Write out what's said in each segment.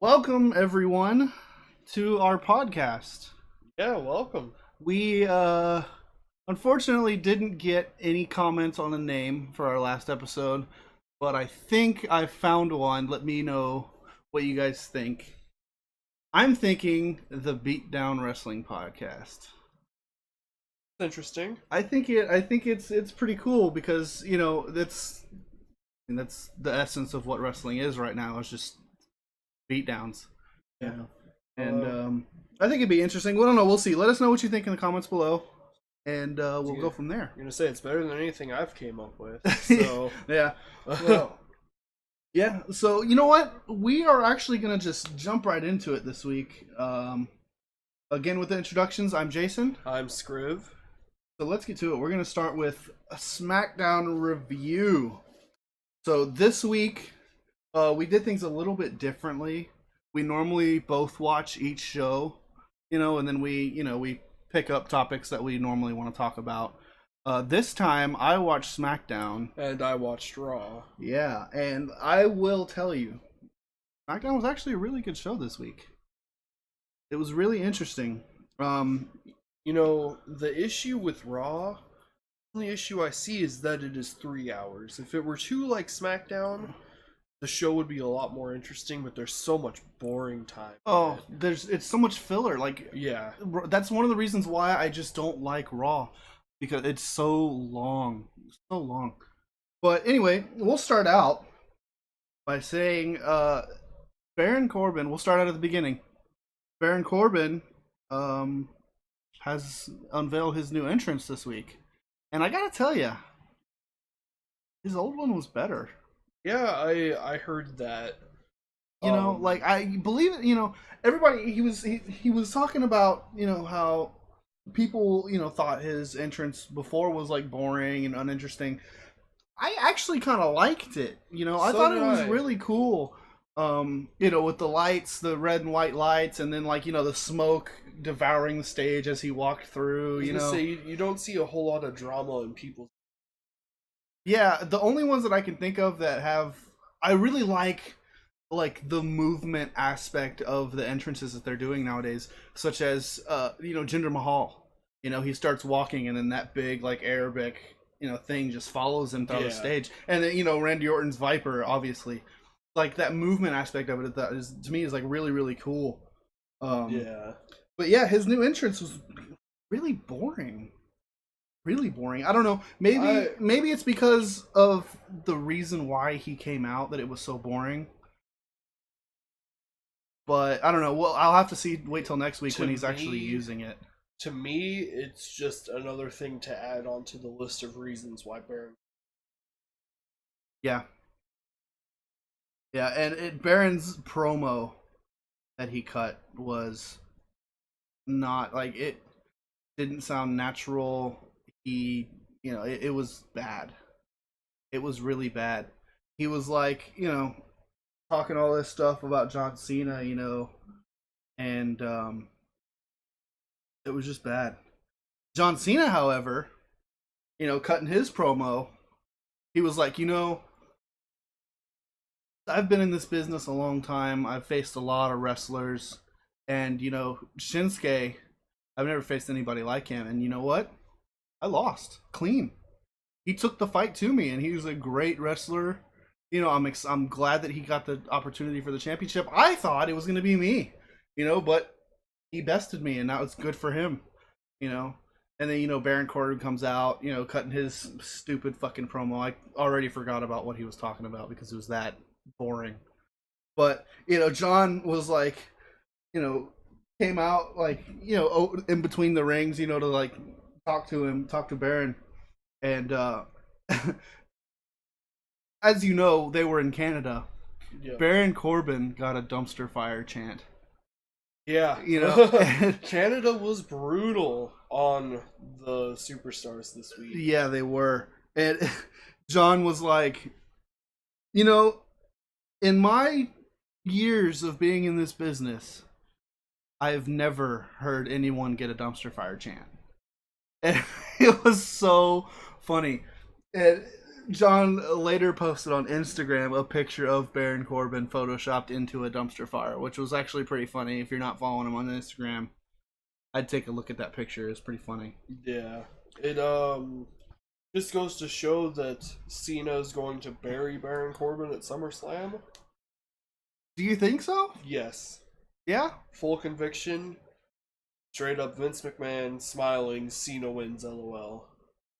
Welcome, everyone, to our podcast. Yeah, welcome. We unfortunately didn't get any comments on the name for our last episode, but I think I found one. Let me know what you guys think. I'm thinking the Beatdown Wrestling Podcast. Interesting. I think it's pretty cool because that's the essence of what wrestling is right now. It's just beatdowns. Yeah. And I think it'd be interesting. Well, I don't know. We'll see. Let us know what you think in the comments below, and we'll go from there. You're gonna say it's better than anything I've came up with. So yeah. Well, yeah. So you know what? We are actually gonna just jump right into it this week. Again with the introductions. I'm Jason. I'm Scriv. So let's get to it. We're gonna start with a SmackDown review. So this week, we did things a little bit differently. We normally both watch each show, and then we pick up topics that we normally want to talk about. This time, I watched SmackDown. And I watched Raw. Yeah, and I will tell you, SmackDown was actually a really good show this week. It was really interesting. The issue with Raw, the only issue I see is that it is 3 hours. If it were too like SmackDown, the show would be a lot more interesting, but there's so much boring time. Oh, it's so much filler. Like, yeah, that's one of the reasons why I just don't like Raw, because it's so long, so long. But anyway, we'll start out by saying Baron Corbin. We'll start out at the beginning. Baron Corbin has unveiled his new entrance this week, and I gotta tell you, his old one was better. Yeah, I heard that. Like, I believe it. Everybody, he was talking about how people thought his entrance before was like boring and uninteresting. I actually kind of liked it. I thought it was really cool. With the lights, the red and white lights, and then the smoke devouring the stage as he walked through. You don't see a whole lot of drama in people's. Yeah, the only ones that I can think of that I really like the movement aspect of the entrances that they're doing nowadays, such as Jinder Mahal. He starts walking and then that big Arabic thing just follows him through the stage, and then Randy Orton's Viper, obviously, that movement aspect of it, that is, to me, is really, really cool. But yeah, his new entrance was really boring. Really boring. I don't know. Maybe it's because of the reason why he came out that it was so boring. But I don't know. Well, I'll have to wait till next week when he's actually using it. To me, it's just another thing to add onto the list of reasons why Baron. Yeah. Yeah, and Baron's promo that he cut was not it didn't sound natural. It was bad. It was really bad. He was talking all this stuff about John Cena, and it was just bad. John Cena, however, cutting his promo, he was like, I've been in this business a long time. I've faced a lot of wrestlers, and Shinsuke, I've never faced anybody like him, and you know what? I lost clean. He took the fight to me, and he was a great wrestler. I'm glad that he got the opportunity for the championship. I thought it was going to be me, but he bested me, and that was good for him, And then Baron Corbin comes out, cutting his stupid fucking promo. I already forgot about what he was talking about because it was that boring. But John was came out in between the rings, to talk to Baron, and as they were in Canada. Yeah. Baron Corbin got a dumpster fire chant. Yeah, Canada was brutal on the superstars this week. Yeah, they were, and John was like, in my years of being in this business, I've never heard anyone get a dumpster fire chant. And it was so funny. And John later posted on Instagram a picture of Baron Corbin photoshopped into a dumpster fire, which was actually pretty funny. If you're not following him on Instagram, I'd take a look at that picture. It's pretty funny. Yeah. It just goes to show that Cena is going to bury Baron Corbin at SummerSlam. Do you think so? Yes. Yeah. Full conviction. Straight up Vince McMahon smiling, Cena wins, LOL.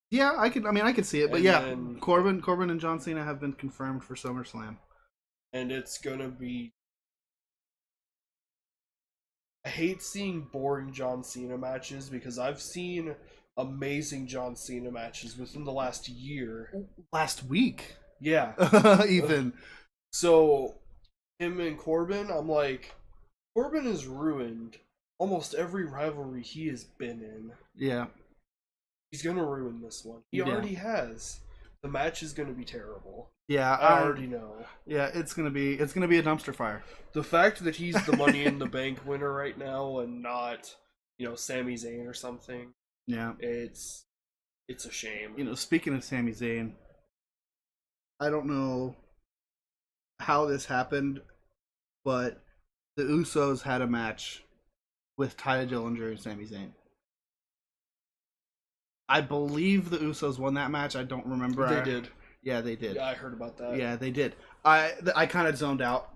Yeah, I could see it, but And yeah, then- Corbin and John Cena have been confirmed for SummerSlam. And it's gonna be... I hate seeing boring John Cena matches because I've seen amazing John Cena matches within the last year. Last week, Yeah. even. So, him and Corbin, I'm like, Corbin has ruined almost every rivalry he has been in. Yeah. He's gonna ruin this one. He already has. The match is gonna be terrible. Yeah, I already know. Yeah, it's gonna be a dumpster fire. The fact that he's the Money in the Bank winner right now and not, Sami Zayn or something, Yeah. it's a shame. Speaking of Sami Zayn, I don't know how this happened, but the Usos had a match with Ty Dillinger and Sami Zayn. I believe the Usos won that match. I don't remember. They did. Yeah, they did. Yeah, I heard about that. Yeah, they did. I kind of zoned out,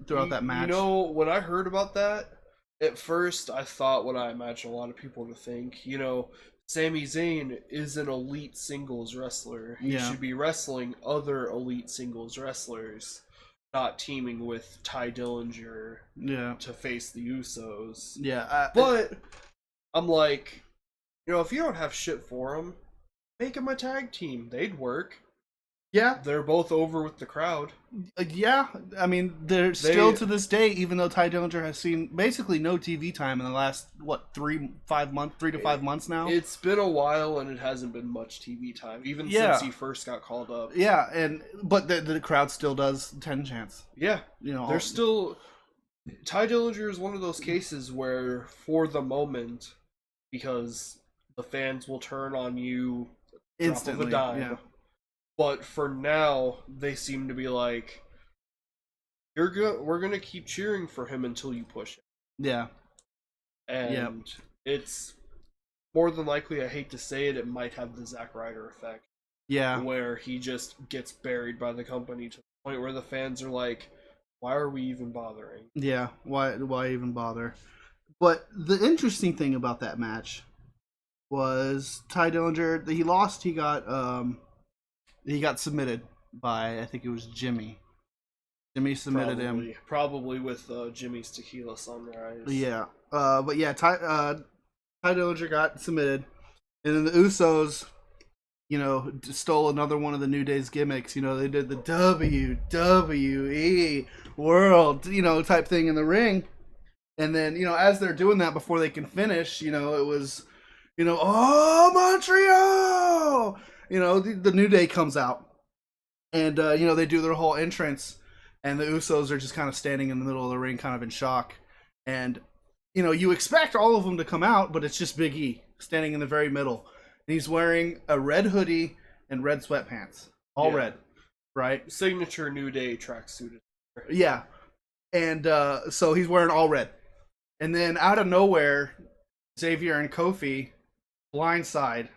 throughout that match. When I heard about that, at first I thought what I imagine a lot of people to think. Sami Zayn is an elite singles wrestler. He should be wrestling other elite singles wrestlers, not teaming with Ty Dillinger to face the Usos. Yeah. But I'm like, if you don't have shit for them, make them a tag team. They'd work. Yeah. They're both over with the crowd. Yeah. I mean, they're still to this day, even though Ty Dillinger has seen basically no TV time in the last, 3 to 5 months now? It's been a while and it hasn't been much TV time, even since he first got called up. Yeah, but the crowd still does 10 chance. Yeah. There's still... Ty Dillinger is one of those cases where, for the moment, because the fans will turn on you instantly, drop of a dime. Yeah. But for now, they seem to be like, we're gonna keep cheering for him until you push him. Yeah. And it's more than likely, I hate to say it, it might have the Zack Ryder effect. Yeah. Where he just gets buried by the company to the point where the fans are like, why are we even bothering? Yeah, why even bother? But the interesting thing about that match was Ty Dillinger, he lost, he got submitted by, I think it was Jimmy. Jimmy submitted him. Probably with Jimmy's Tequila Sunrise. Yeah. But yeah, Ty Dillinger got submitted. And then the Usos, stole another one of the New Day's gimmicks. They did the WWE World, type thing in the ring. And then, as they're doing that before they can finish, it was, oh, Montreal! The New Day comes out. And, they do their whole entrance. And the Usos are just kind of standing in the middle of the ring, kind of in shock. And, you expect all of them to come out, but it's just Big E standing in the very middle. And he's wearing a red hoodie and red sweatpants. All red, right? Signature New Day tracksuit. Yeah. And so he's wearing all red. And then out of nowhere, Xavier and Kofi blindside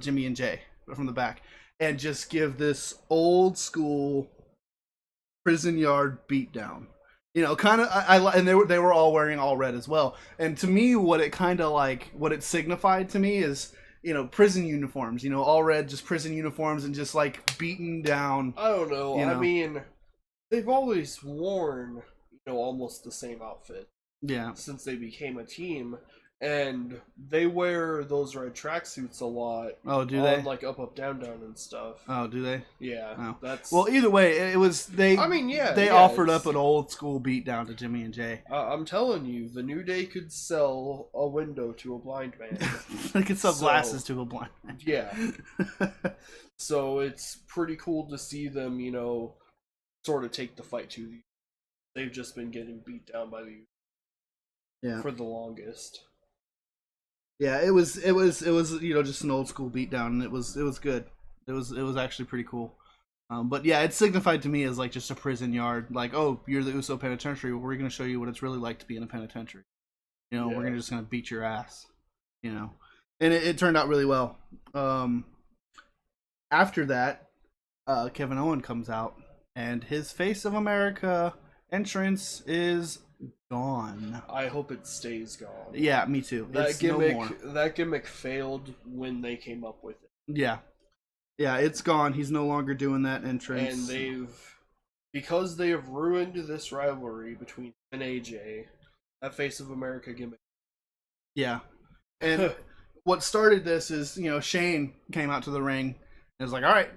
Jimmy and Jay from the back and just give this old school prison yard beatdown. Kind of, and they were all wearing all red as well. And to me, what it signified to me is, prison uniforms. All red, just prison uniforms, and just like beaten down. I don't know. I mean, they've always worn, almost the same outfit. Yeah. Since they became a team. And they wear those red tracksuits a lot. Oh, do they? Like Up, Down, Down and stuff. Oh, do they? Yeah. Oh. That's... Well, either way, it was they. I mean, they offered up an old school beatdown to Jimmy and Jay. I'm telling you, the New Day could sell a window to a blind man. They could sell glasses to a blind man. Yeah. So it's pretty cool to see them, sort of take the fight to the. They've just been getting beat down by the. For the longest. Yeah, it was just an old school beatdown, and it was good. It was actually pretty cool. But yeah, it signified to me as like just a prison yard. Like, oh, you're the Uso penitentiary. Well, we're gonna show you what it's really like to be in a penitentiary. We're gonna beat your ass. And it turned out really well. After that, Kevin Owen comes out, and his Face of America entrance is gone. I hope it stays gone. Yeah, me too. That gimmick failed when they came up with it. Yeah, it's gone. He's no longer doing that entrance. And because they have ruined this rivalry between him and AJ, that Face of America gimmick. Yeah, and what started this is Shane came out to the ring and was like, "All right,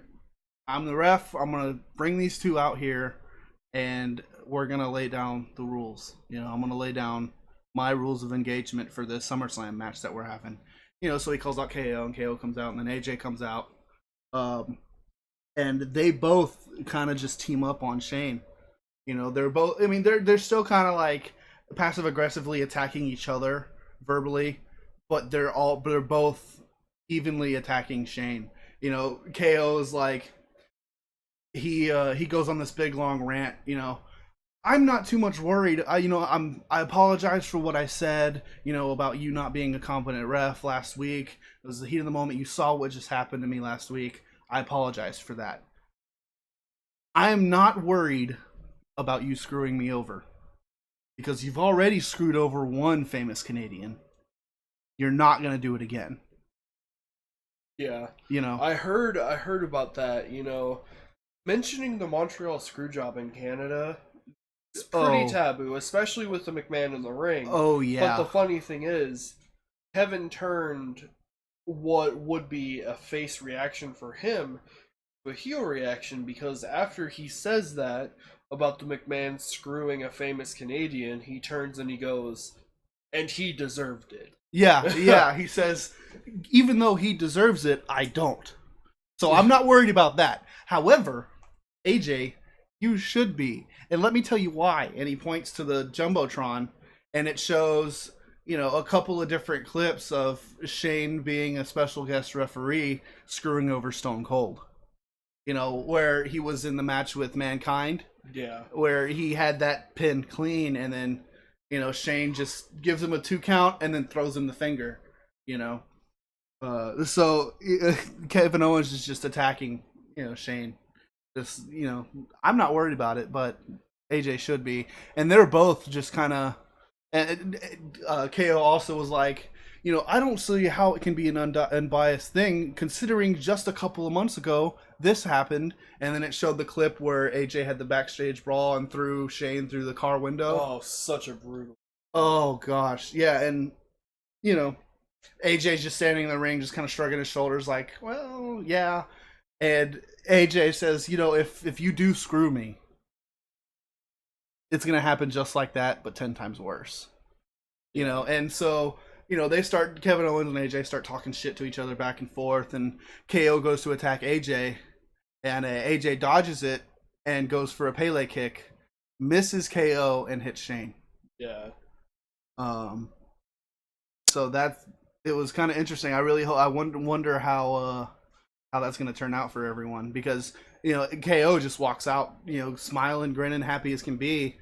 I'm the ref. I'm gonna bring these two out here, and we're gonna lay down the rules. I'm gonna lay down my rules of engagement for this SummerSlam match that we're having." So he calls out KO, and KO comes out, and then AJ comes out, and they both kind of just team up on Shane. They're both. I mean, they're still kind of like passive aggressively attacking each other verbally, but they're both evenly attacking Shane. KO is like he goes on this big long rant. I'm not too much worried. I apologize for what I said, about you not being a competent ref last week. It was the heat of the moment. You saw what just happened to me last week. I apologize for that. I am not worried about you screwing me over, because you've already screwed over one famous Canadian. You're not going to do it again. Yeah. I heard about that, mentioning the Montreal Screwjob in Canada. It's pretty taboo, especially with the McMahon in the ring. Oh, yeah. But the funny thing is, Kevin turned what would be a face reaction for him to a heel reaction, because after he says that about the McMahon screwing a famous Canadian, he turns and he goes, and he deserved it. Yeah, he says, even though he deserves it, I don't. So I'm not worried about that. However, AJ, you should be. And let me tell you why. And he points to the Jumbotron, and it shows, a couple of different clips of Shane being a special guest referee screwing over Stone Cold. Where he was in the match with Mankind. Yeah. Where he had that pin clean, and then, Shane just gives him a 2 count and then throws him the finger, So Kevin Owens is just attacking, Shane. Just, I'm not worried about it, but AJ should be. And they're both just kind of, and KO also was like, I don't see how it can be an unbiased thing, considering just a couple of months ago this happened, and then it showed the clip where AJ had the backstage brawl and threw Shane through the car window. Oh, such a brutal. Oh gosh, yeah, and AJ's just standing in the ring, just kind of shrugging his shoulders, like, well, yeah. And AJ says, if you do screw me, it's gonna happen just like that, but 10 times worse. And so. Kevin Owens and AJ start talking shit to each other back and forth, and KO goes to attack AJ, and AJ dodges it and goes for a Pele kick, misses KO, and hits Shane. Yeah. So it was kind of interesting. I wonder how that's going to turn out for everyone, because, KO just walks out, smiling, grinning, happy as can be,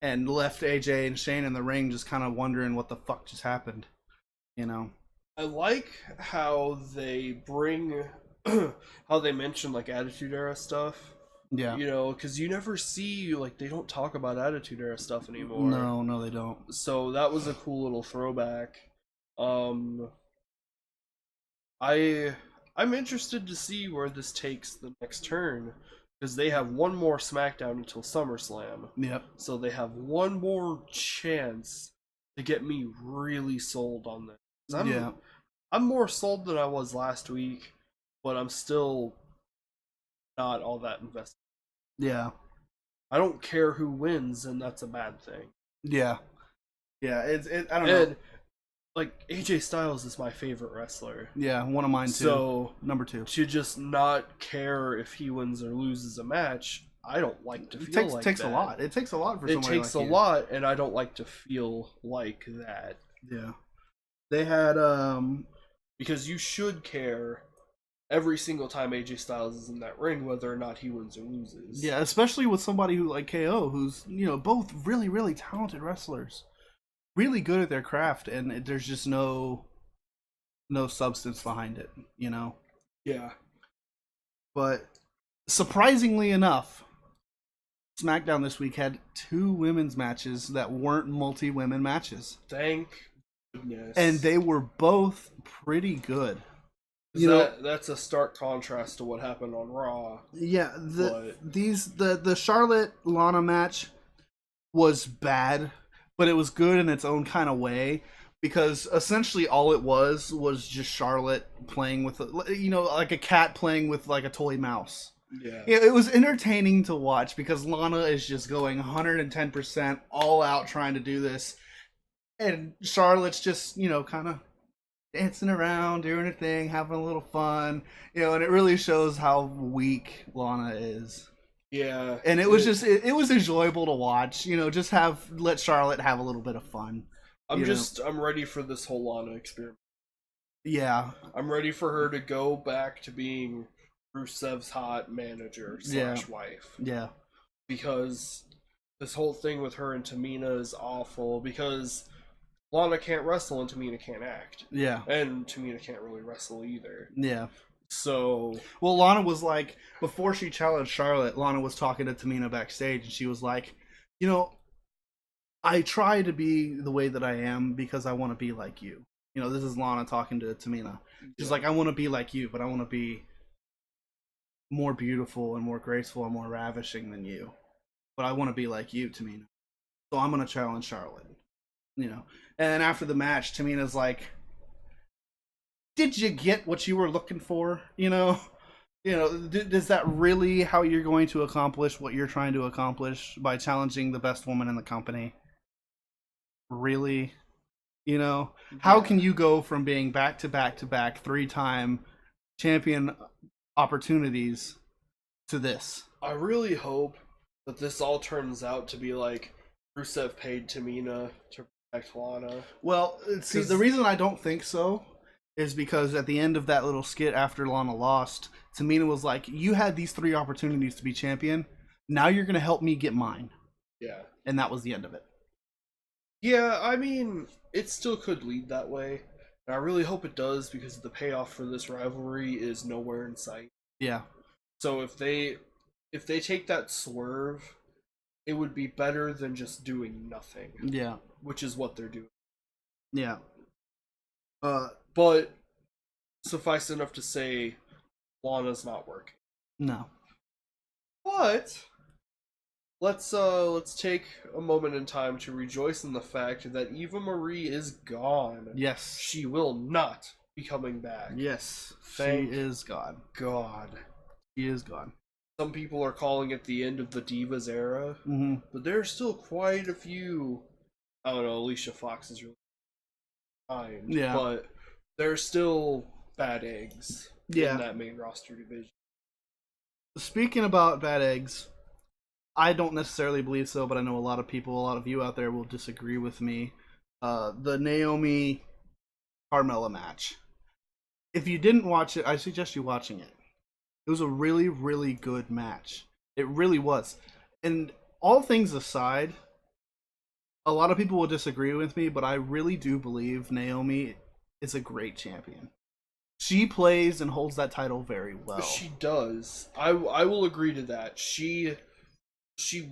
and left AJ and Shane in the ring just kind of wondering what the fuck just happened. I like how they how they mention like Attitude Era stuff. Yeah. Because you never see, like, they don't talk about Attitude Era stuff anymore. No, they don't. So that was a cool little throwback. I'm interested to see where this takes the next turn, because they have one more SmackDown until SummerSlam. Yep. So they have one more chance to get me really sold on this. I'm more sold than I was last week, but I'm still not all that invested. Yeah. I don't care who wins, and that's a bad thing. Yeah. Yeah, I don't know. Like, AJ Styles is my favorite wrestler. Yeah, one of mine too. So, number 2. To just not care if he wins or loses a match, I don't like to feel like that. It takes a lot. It takes a lot for somebody like you. It takes a lot, and I don't like to feel like that. Yeah. They had, because you should care every single time AJ Styles is in that ring, whether or not he wins or loses. Yeah, especially with somebody who like KO, who's both really really talented wrestlers, really good at their craft, and there's just no substance behind it, Yeah. But surprisingly enough, SmackDown this week had 2 women's matches that weren't multi-women matches. Thank goodness. And they were both pretty good. That's a stark contrast to what happened on Raw. Yeah, the Charlotte Lana match was bad, but it was good in its own kind of way, because essentially all it was just Charlotte playing with like a cat playing with like a toy mouse. Yeah. It was entertaining to watch because Lana is just going 110% all out trying to do this, and Charlotte's just kind of dancing around, doing her thing, having a little fun, and it really shows how weak Lana is. Yeah. And it was it was enjoyable to watch, just let Charlotte have a little bit of fun. I'm ready for this whole Lana experiment. Yeah. I'm ready for her to go back to being Rusev's hot manager / wife. Yeah. Because this whole thing with her and Tamina is awful, because Lana can't wrestle and Tamina can't act. Yeah. And Tamina can't really wrestle either. Yeah. So... Well, Lana was like, before she challenged Charlotte, Lana was talking to Tamina backstage, and she was like, I try to be the way that I am because I want to be like you. This is Lana talking to Tamina. She's like, I want to be like you, but I want to be more beautiful and more graceful and more ravishing than you. But I want to be like you, Tamina. So I'm going to challenge Charlotte. And after the match, Tamina's like, did you get what you were looking for? Is that really how you're going to accomplish what you're trying to accomplish by challenging the best woman in the company? Really? How can you go from being back to back to back 3-time champion opportunities to this? I really hope that this all turns out to be like Rusev paid Tamina to protect Lana. Well, see, the reason I don't think so is because at the end of that little skit after Lana lost, Tamina was like, you had these 3 opportunities to be champion. Now you're going to help me get mine. Yeah. And that was the end of it. Yeah, I mean, it still could lead that way. And I really hope it does, because the payoff for this rivalry is nowhere in sight. Yeah. So if they take that swerve, it would be better than just doing nothing. Yeah. Which is what they're doing. Yeah. But suffice enough to say, Lana's not working. No. But let's take a moment in time to rejoice in the fact that Eva Marie is gone. Yes. She will not be coming back. Yes. Thank she is gone. God. She is gone. Some people are calling it the end of the Divas era, but there's still quite a few. I don't know, Alicia Fox is really fine. Yeah. But there's still bad eggs in that main roster division. Speaking about bad eggs, I don't necessarily believe so, but I know a lot of you out there will disagree with me. The Naomi Carmella match. If you didn't watch it, I suggest you watching it. It was a really, really good match. It really was. And all things aside, a lot of people will disagree with me, but I really do believe Naomi is a great champion. She plays and holds that title very well. She does. I will agree to that. She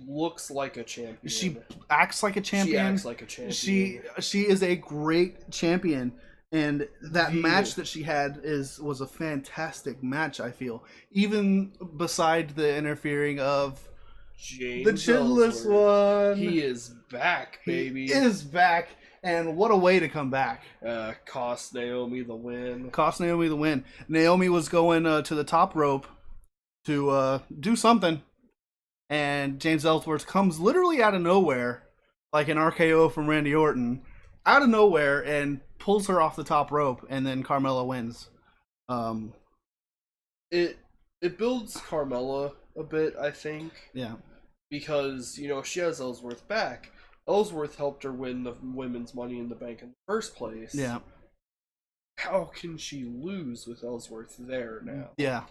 looks like a champion. She acts like a champion. She acts like a champion. She is a great champion. And that match that she had was a fantastic match, I feel. Even beside the interfering of James the Chinless one. He is back, baby. He is back. And what a way to come back. Cost Naomi the win. Naomi was going to the top rope to do something. And James Ellsworth comes literally out of nowhere, like an RKO from Randy Orton, out of nowhere, and pulls her off the top rope, and then Carmella wins. It builds Carmella a bit, I think. Yeah. Because, she has Ellsworth back. Ellsworth helped her win the women's Money in the Bank in the first place. Yeah. how can she lose with Ellsworth there now? Yeah,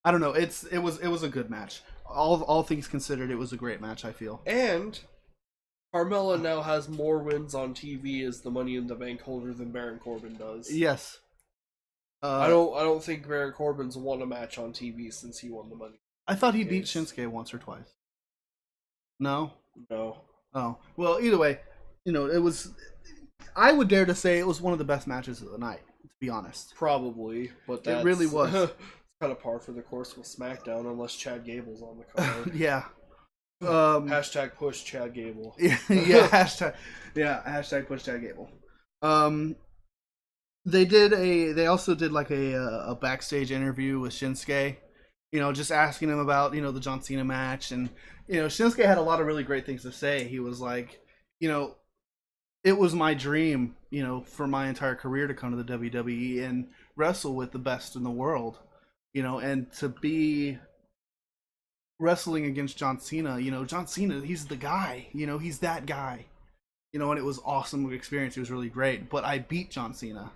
I don't know. It was a good match. All things considered, it was a great match. I feel. And Carmella now has more wins on TV as the Money in the Bank holder than Baron Corbin does. Yes. I don't think Baron Corbin's won a match on TV since he won the Money. I thought he beat Shinsuke once or twice. No. No. Oh well. Either way, it was. I would dare to say it was one of the best matches of the night. To be honest. Probably, but it really was. It's kind of par for the course with SmackDown, unless Chad Gable's on the card. Yeah. Hashtag push Chad Gable. Yeah. Hashtag push Chad Gable. They also did like a backstage interview with Shinsuke. Just asking him about the John Cena match, and Shinsuke had a lot of really great things to say. He was like, it was my dream, for my entire career to come to the WWE and wrestle with the best in the world, and to be wrestling against John Cena. John Cena, he's the guy. He's that guy. And it was awesome experience. It was really great. But I beat John Cena.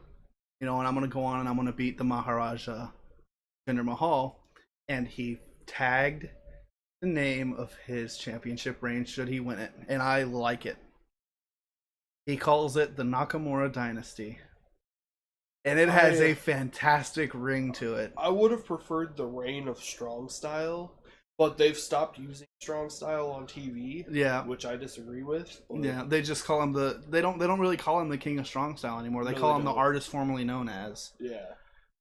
And I'm gonna go on and I'm gonna beat the Maharaja, Jinder Mahal, and he tagged the name of his championship reign should he win it, and I like it. He calls it the Nakamura Dynasty. And it has a fantastic ring to it. I would have preferred the reign of Strong Style, but they've stopped using Strong Style on TV. Yeah, which I disagree with. Yeah, they just call him they don't really call him the King of Strong Style anymore. They call him the artist formerly known as. Yeah.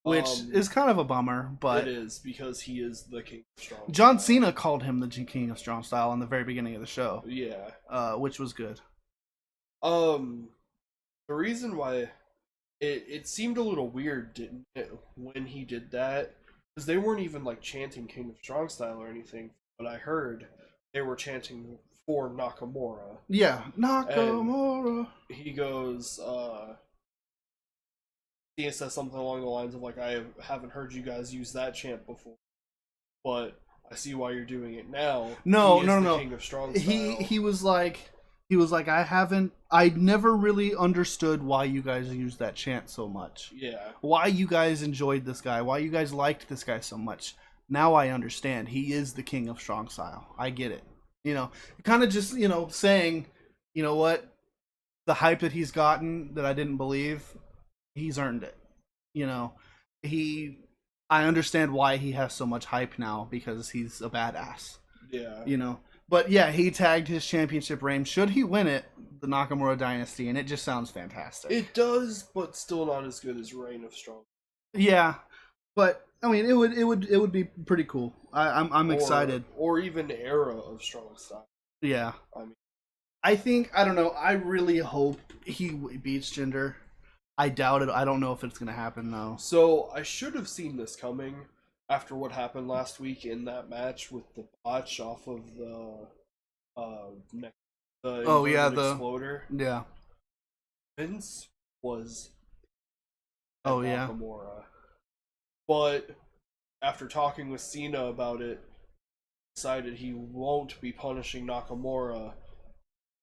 Which is kind of a bummer, but it is because he is the King of Strong. John Cena called him the King of Strong Style in the very beginning of the show. Yeah. Which was good. The reason why it seemed a little weird, didn't it, when he did that? Because they weren't even like chanting King of Strong Style or anything, but I heard they were chanting for Nakamura. Yeah, Nakamura. And he goes, Cena says something along the lines of like, I haven't heard you guys use that chant before, but I see why you're doing it now. No. King of Strong Style. He was like, I never really understood why you guys used that chant so much. Yeah. Why you guys enjoyed this guy, why you guys liked this guy so much. Now I understand. He is the King of Strong Style. I get it. Kind of just, saying, what? The hype that he's gotten that I didn't believe, he's earned it. I understand why he has so much hype now because he's a badass. Yeah. But yeah, he tagged his championship reign. Should he win it, the Nakamura Dynasty, and it just sounds fantastic. It does, but still not as good as Reign of Strong. Yeah, but I mean, it would be pretty cool. I'm excited. Or even Era of Strong Style. Yeah. I don't know. I really hope he beats Jinder. I doubt it. I don't know if it's gonna happen though. So I should have seen this coming after what happened last week in that match with the botch off of the exploder. Yeah. Vince was Nakamura. But after talking with Cena about it, decided he won't be punishing Nakamura,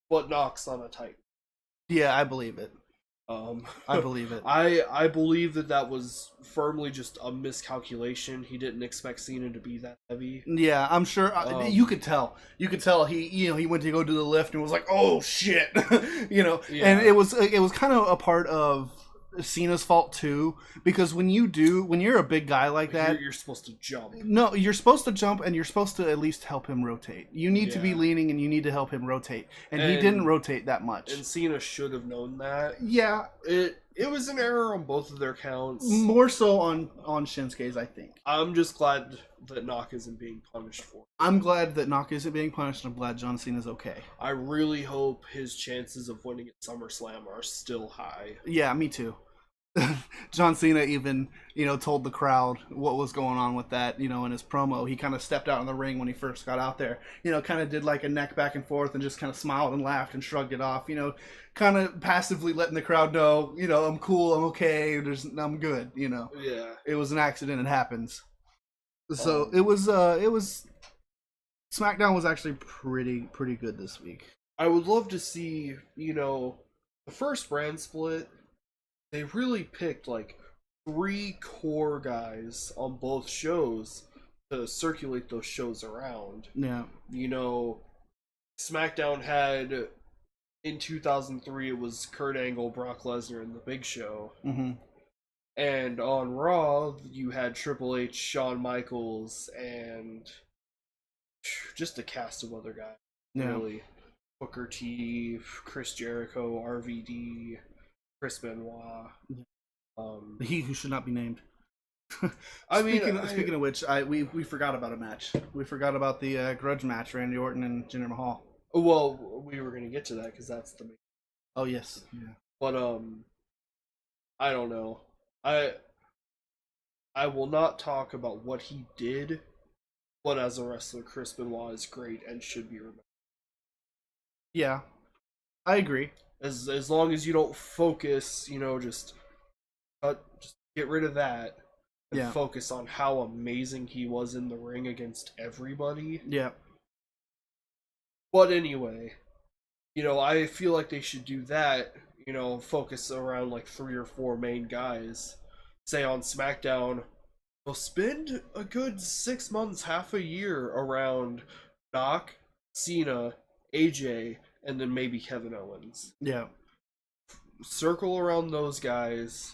but knocks on a Titan. Yeah, I believe it. I believe it. I believe that was firmly just a miscalculation. He didn't expect Cena to be that heavy. Yeah, I'm sure. You could tell. You could tell he went to go do the lift and was like, "Oh shit," Yeah. And it was kind of a part of Cena's fault too, because when you're a big guy like that, you're supposed to jump. No, you're supposed to jump, and you're supposed to at least help him rotate. You need to be leaning, and you need to help him rotate, and he didn't rotate that much. And Cena should have known that. Yeah, it was an error on both of their counts. More so on Shinsuke's, I think. I'm just glad that Knock isn't being punished for it. I'm glad that Knock isn't being punished, and I'm glad John Cena's okay. I really hope his chances of winning at SummerSlam are still high. Yeah, me too. John Cena even, told the crowd what was going on with that, in his promo. He kind of stepped out in the ring when he first got out there, kind of did like a neck back and forth and just kind of smiled and laughed and shrugged it off, kind of passively letting the crowd know, I'm cool, I'm okay, I'm good, Yeah. It was an accident, it happens. So it was SmackDown was actually pretty good this week. I would love to see, the first brand split they really picked like 3 core guys on both shows to circulate those shows around. Yeah. You know, SmackDown had in 2003 it was Kurt Angle, Brock Lesnar, and The Big Show. Mm-hmm. And on Raw, you had Triple H, Shawn Michaels, and just a cast of other guys. Yeah. Really. Booker T, Chris Jericho, RVD, Chris Benoit. He who should not be named. Speaking of which, we forgot about a match. We forgot about the grudge match, Randy Orton and Jinder Mahal. Well, we were going to get to that because that's the main. Oh yes, yeah. But I don't know. I will not talk about what he did, but as a wrestler, Chris Benoit is great and should be remembered. Yeah, I agree. As long as you don't focus, just get rid of that and focus on how amazing he was in the ring against everybody. Yeah. But anyway, I feel like they should do that, focus around like 3 or 4 main guys. Say on SmackDown, they'll spend a good 6 months, half a year around Doc, Cena, AJ, and then maybe Kevin Owens. Yeah. Circle around those guys,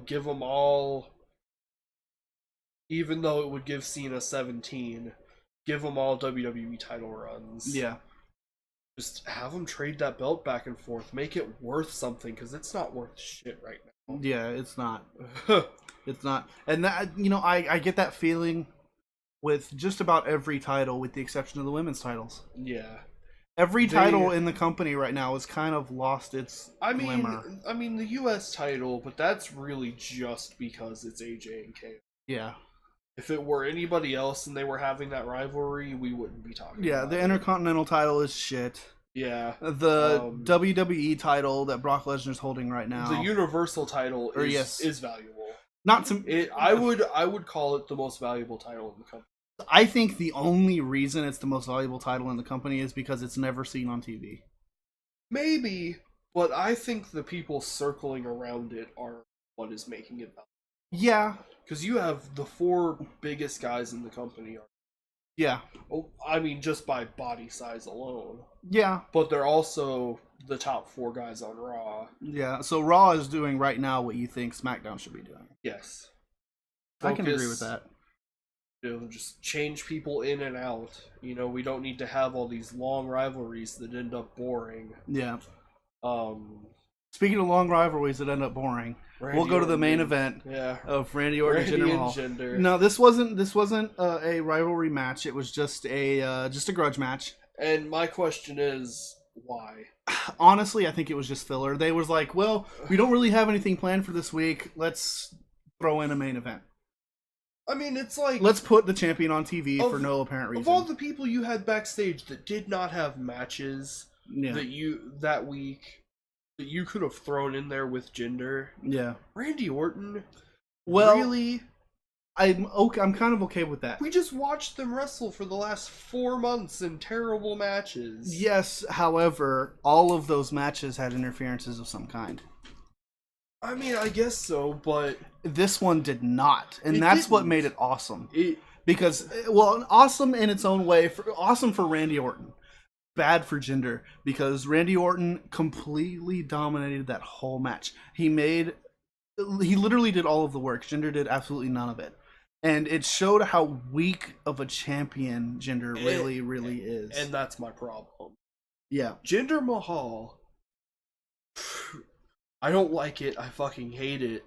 give them all, even though it would give Cena 17, give them all WWE title runs. Yeah. Just have them trade that belt back and forth. Make it worth something, because it's not worth shit right now. Yeah, it's not. It's not. And that, I get that feeling with just about every title, with the exception of the women's titles. Yeah. Every title in the company right now has kind of lost its glimmer. I mean the U.S. title, but that's really just because it's AJ and KO. Yeah. If it were anybody else and they were having that rivalry, we wouldn't be talking about the Intercontinental title is shit. Yeah. The WWE title that Brock Lesnar's holding right now. The Universal title is valuable. Not to I would call it the most valuable title in the company. I think the only reason it's the most valuable title in the company is because it's never seen on TV. Maybe, but I think the people circling around it are what is making it valuable. Yeah. Because you have the 4 biggest guys in the company. Yeah. Oh, I mean, just by body size alone. Yeah. But they're also the top 4 guys on Raw. Yeah, so Raw is doing right now what you think SmackDown should be doing. Yes. I can agree with that. Just change people in and out. We don't need to have all these long rivalries that end up boring. Yeah. Speaking of long rivalries that end up boring, we'll go to the main event of Randy Orton and Jinder Mahal. Jinder. No, this wasn't a rivalry match. It was just a grudge match. And my question is, why? Honestly, I think it was just filler. They was like, well, we don't really have anything planned for this week. Let's throw in a main event. I mean, it's like... Let's put the champion on TV for no apparent reason. Of all the people you had backstage that did not have matches that week that you could have thrown in there with Jinder, Randy Orton, really? I'm kind of okay with that. We just watched them wrestle for the last 4 months in terrible matches. Yes, however, all of those matches had interferences of some kind. I mean, I guess so, but... This one did not, and that's what made it awesome. Awesome in its own way. Awesome for Randy Orton. Bad for Jinder, because Randy Orton completely dominated that whole match. He literally did all of the work. Jinder did absolutely none of it. And it showed how weak of a champion Jinder really is. And that's my problem. Yeah. Jinder Mahal... I don't like it. I fucking hate it.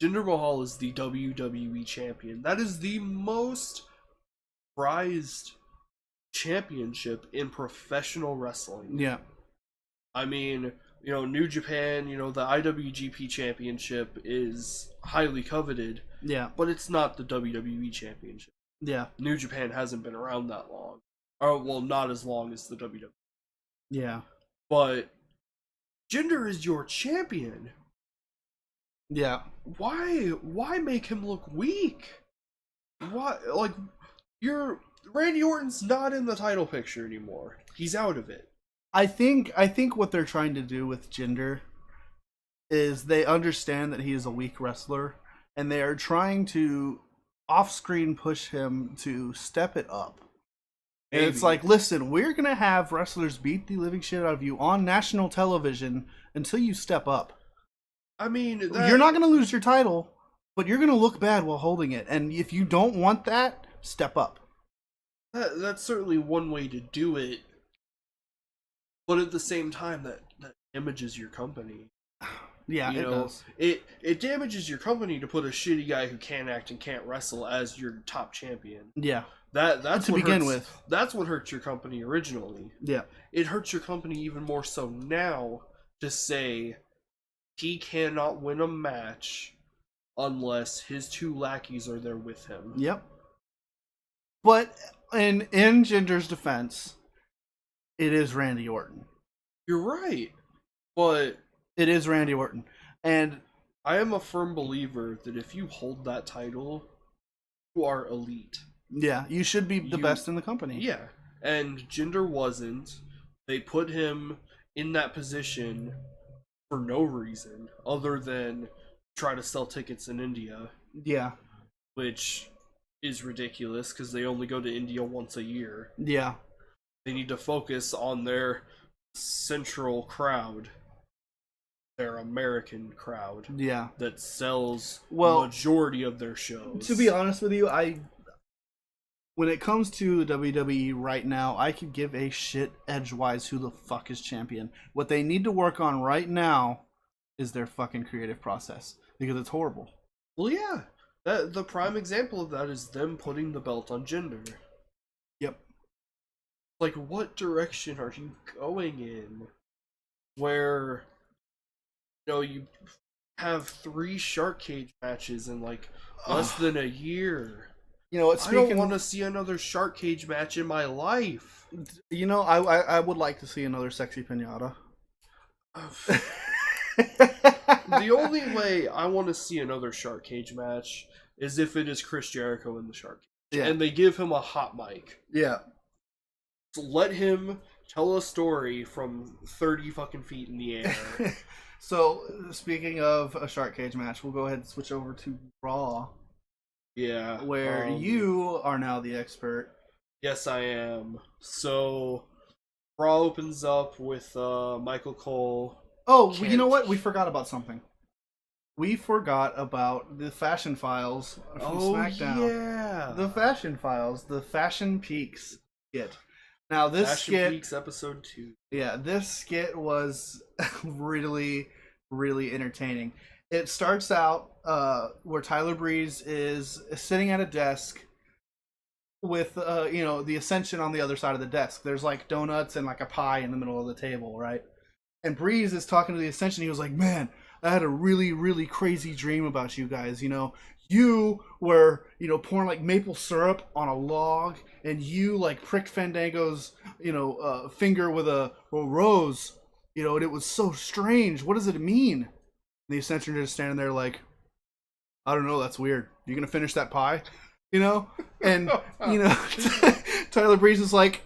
Jinder Mahal is the WWE champion. That is the most prized championship in professional wrestling. Yeah. I mean, New Japan, the IWGP championship is highly coveted. Yeah. But it's not the WWE championship. Yeah. New Japan hasn't been around that long. Or, well, not as long as the WWE. Yeah. But Jinder is your champion. Yeah. Why make him look weak? Why, Randy Orton's not in the title picture anymore. He's out of it. I think what they're trying to do with Jinder is they understand that he is a weak wrestler, and they are trying to off-screen push him to step it up. And Maybe. it's like, listen, we're going to have wrestlers beat the living shit out of you on national television until you step up. I mean, You're not going to lose your title, but you're going to look bad while holding it. And if you don't want that, step up. That's certainly one way to do it. But at the same time, that damages your company. Yeah, it does. It damages your company to put a shitty guy who can't act and can't wrestle as your top champion. Yeah. That's to what begin hurts, with. That's what hurts your company originally. Yeah. It hurts your company even more so now to say he cannot win a match unless his two lackeys are there with him. Yep. But in Jinder's defense, it is Randy Orton. You're right. But it is Randy Orton. And I am a firm believer that if you hold that title, you are elite. Yeah, you should be the best in the company. Yeah. And Jinder wasn't. They put him in that position for no reason other than try to sell tickets in India. Yeah. Which is ridiculous because they only go to India once a year. Yeah. They need to focus on their central crowd. Their American crowd. Yeah. That sells the majority of their shows. To be honest with you, when it comes to the WWE right now, I could give a shit edgewise who the fuck is champion. What they need to work on right now is their fucking creative process. Because it's horrible. Well, yeah. The prime example of that is them putting the belt on Jinder. Yep. Like, what direction are you going in? Where, you have 3 shark cage matches in, like, less than a year. You know what? I don't want to see another shark cage match in my life. You know, I would like to see another sexy pinata. The only way I want to see another shark cage match is if it is Chris Jericho in the shark cage. Yeah. And they give him a hot mic. Yeah. So let him tell a story from 30 fucking feet in the air. So, speaking of a shark cage match, we'll go ahead and switch over to Raw. Yeah. Where you are now the expert. Yes, I am. So, Raw opens up with Michael Cole. Oh, you know what? We forgot about something. We forgot about the Fashion Files from SmackDown. Yeah. The Fashion Files, the Fashion Peaks skit. Now, this Fashion Peaks episode 2. Yeah, this skit was really, really entertaining. It starts out where Tyler Breeze is sitting at a desk with, the Ascension on the other side of the desk. There's like donuts and like a pie in the middle of the table, right? And Breeze is talking to the Ascension. He was like, man, I had a really, really crazy dream about you guys. You were, pouring like maple syrup on a log, and you like pricked Fandango's, finger with a rose, and it was so strange. What does it mean? And the Ascension just standing there like, I don't know. That's weird. You gonna finish that pie? And Tyler Breeze is like,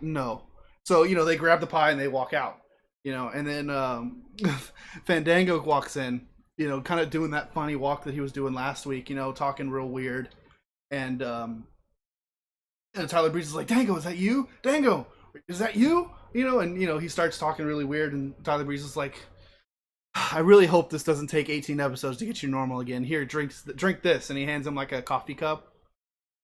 no. So they grab the pie and they walk out. And then Fandango walks in, kind of doing that funny walk that he was doing last week, talking real weird. And Tyler Breeze is like, Dango, is that you? Dango, is that you? And he starts talking really weird, and Tyler Breeze is like, I really hope this doesn't take 18 episodes to get you normal again. Here, drink this. And he hands him like a coffee cup.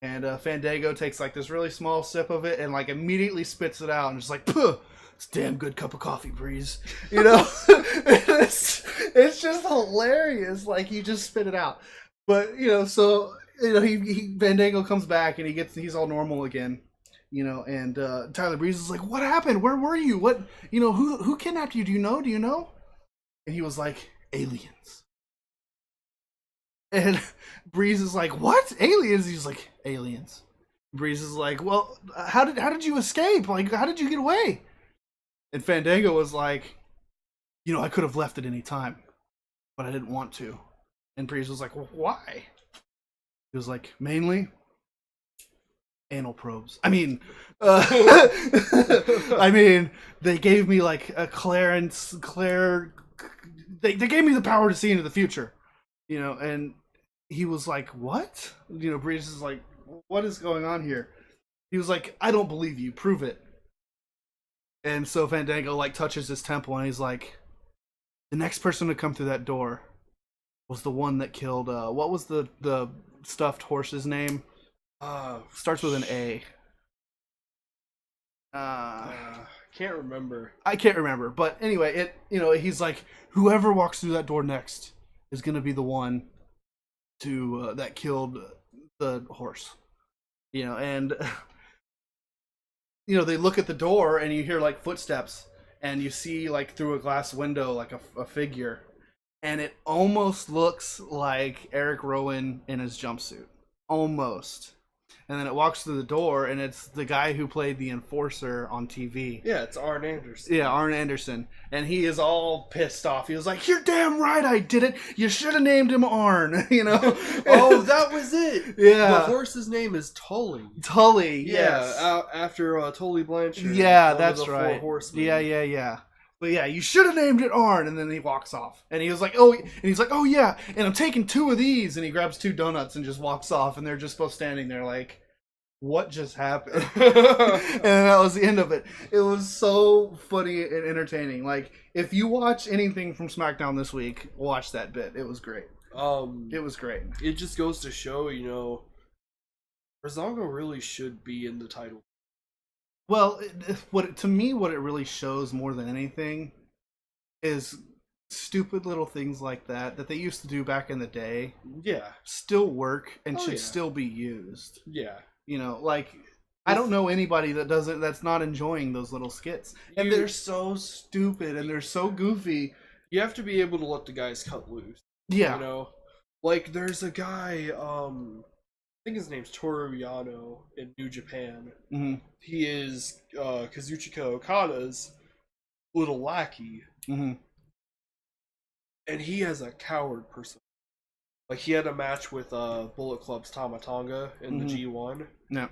And Fandango takes like this really small sip of it and like immediately spits it out and just like, puh! It's a damn good cup of coffee, Breeze. It's just hilarious. Like, he just spit it out. But, Fandango comes back and he's all normal again. And Tyler Breeze is like, what happened? Where were you? What, who kidnapped you? Do you know? And he was like, aliens. And Breeze is like, what? Aliens? He's like, aliens. Breeze is like, well, how did you escape? Like, how did you get away? And Fandango was like, I could have left at any time, but I didn't want to. And Breeze was like, well, why? He was like, mainly anal probes. I mean, they gave me like a Claire they gave me the power to see into the future, you know. And he was like, what? You know, Breeze is like, what is going on here? He was like, I don't believe you, prove it. And so Fandango like touches his temple, and he's like, the next person to come through that door was the one that killed what was the stuffed horse's name? Starts with an A. Can't remember. I can't remember, but anyway, he's like, whoever walks through that door next is gonna be the one to that killed the horse, and they look at the door and you hear like footsteps, and you see like through a glass window like a figure, and it almost looks like Eric Rowan in his jumpsuit, almost. And then it walks through the door, and it's the guy who played the enforcer on TV. Yeah, it's Arn Anderson. Yeah, Arn Anderson. And he is all pissed off. He was like, you're damn right I did it. You should have named him Arn, Oh, that was it. Yeah. The horse's name is Tully. Tully, yes. Yeah, after Tully Blanchard. Yeah, that's right. right. Four Horsemen. Yeah. But yeah, you should have named it Arn. And then he walks off. And he was like, oh, yeah. And I'm taking 2 of these. And he grabs 2 donuts and just walks off. And they're just both standing there like, what just happened? And that was the end of it. It was so funny and entertaining. Like, if you watch anything from SmackDown this week, watch that bit. It was great. It was great. It just goes to show, Breezango really should be in the title. Well, what it really shows more than anything is stupid little things like that they used to do back in the day. Yeah. Still work and should still be used. Yeah. I don't know anybody that's not enjoying those little skits. And they're so stupid and they're so goofy. You have to be able to let the guys cut loose. Yeah. Like there's a guy, I think his name's Toru Yano in New Japan. Mm-hmm. He is Kazuchika Okada's little lackey. Mm-hmm. And he has a coward person. Like, he had a match with Bullet Club's Tama Tonga in the G1. Yeah.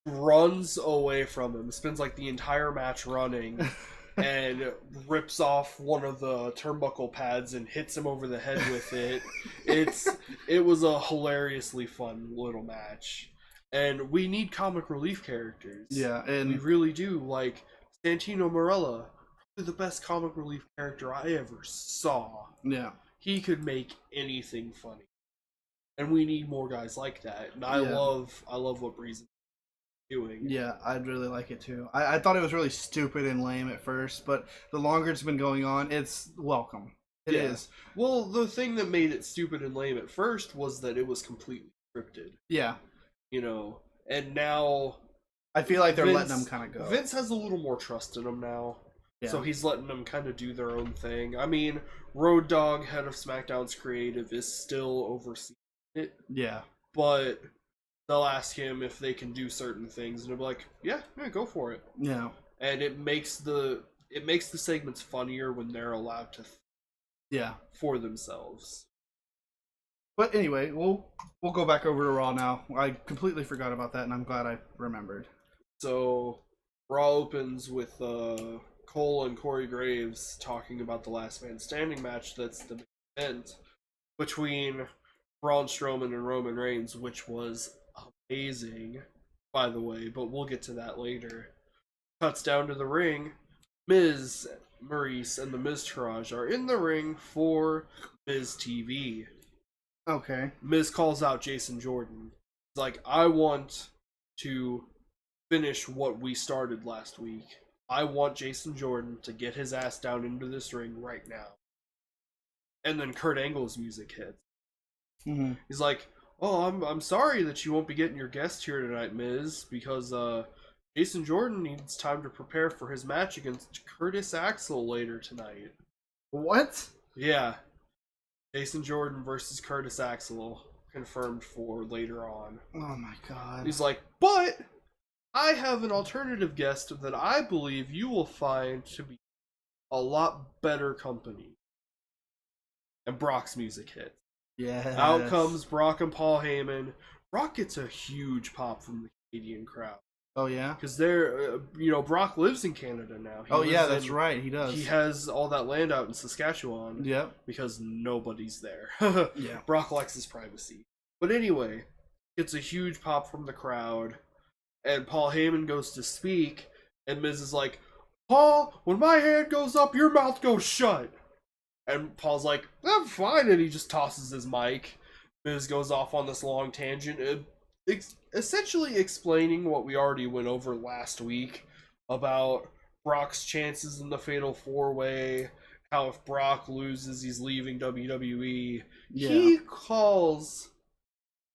Runs away from him. Spends, like, the entire match running. And rips off one of the turnbuckle pads and hits him over the head with it. It was a hilariously fun little match. And we need comic relief characters. Yeah, and we really do. Like, Santino Marella, probably the best comic relief character I ever saw. Yeah. He could make anything funny, and we need more guys like that. And I love what Breeze is doing. Yeah, I'd really like it too. I thought it was really stupid and lame at first, but the longer it's been going on, it's welcome. It is. Well, the thing that made it stupid and lame at first was that it was completely scripted. Yeah. And now I feel like they're letting them kind of go. Vince has a little more trust in them now. Yeah. So he's letting them kind of do their own thing. I mean, Road Dogg, head of SmackDown's creative, is still overseeing it. Yeah. But they'll ask him if they can do certain things, and he'll be like, yeah, go for it. Yeah. And it makes the segments funnier when they're allowed to for themselves. But anyway, we'll go back over to Raw now. I completely forgot about that, and I'm glad I remembered. So, Raw opens with Cole and Corey Graves talking about the Last Man Standing match that's the main event between Braun Strowman and Roman Reigns, which was amazing, by the way, but we'll get to that later. Cuts down to the ring. Miz, Maurice, and the Miztourage are in the ring for Miz TV. Okay. Miz calls out Jason Jordan. He's like, I want to finish what we started last week. I want Jason Jordan to get his ass down into this ring right now. And then Kurt Angle's music hits. Mm-hmm. He's like, oh, I'm sorry that you won't be getting your guest here tonight, Miz, because Jason Jordan needs time to prepare for his match against Curtis Axel later tonight. What? Yeah. Jason Jordan versus Curtis Axel confirmed for later on. Oh my god. He's like, but I have an alternative guest that I believe you will find to be a lot better company. And Brock's music hits. Yeah. Out comes Brock and Paul Heyman. Brock gets a huge pop from the Canadian crowd. Oh yeah. Because they're, Brock lives in Canada now. Oh yeah, that's right. He does. He has all that land out in Saskatchewan. Yep. Because nobody's there. Yeah. Brock likes his privacy. But anyway, gets a huge pop from the crowd, and Paul Heyman goes to speak, and Miz is like, Paul, when my hand goes up, your mouth goes shut. And Paul's like, I'm fine, and he just tosses his mic. Miz goes off on this long tangent, essentially explaining what we already went over last week about Brock's chances in the Fatal 4-Way, how if Brock loses, he's leaving WWE. Yeah. He calls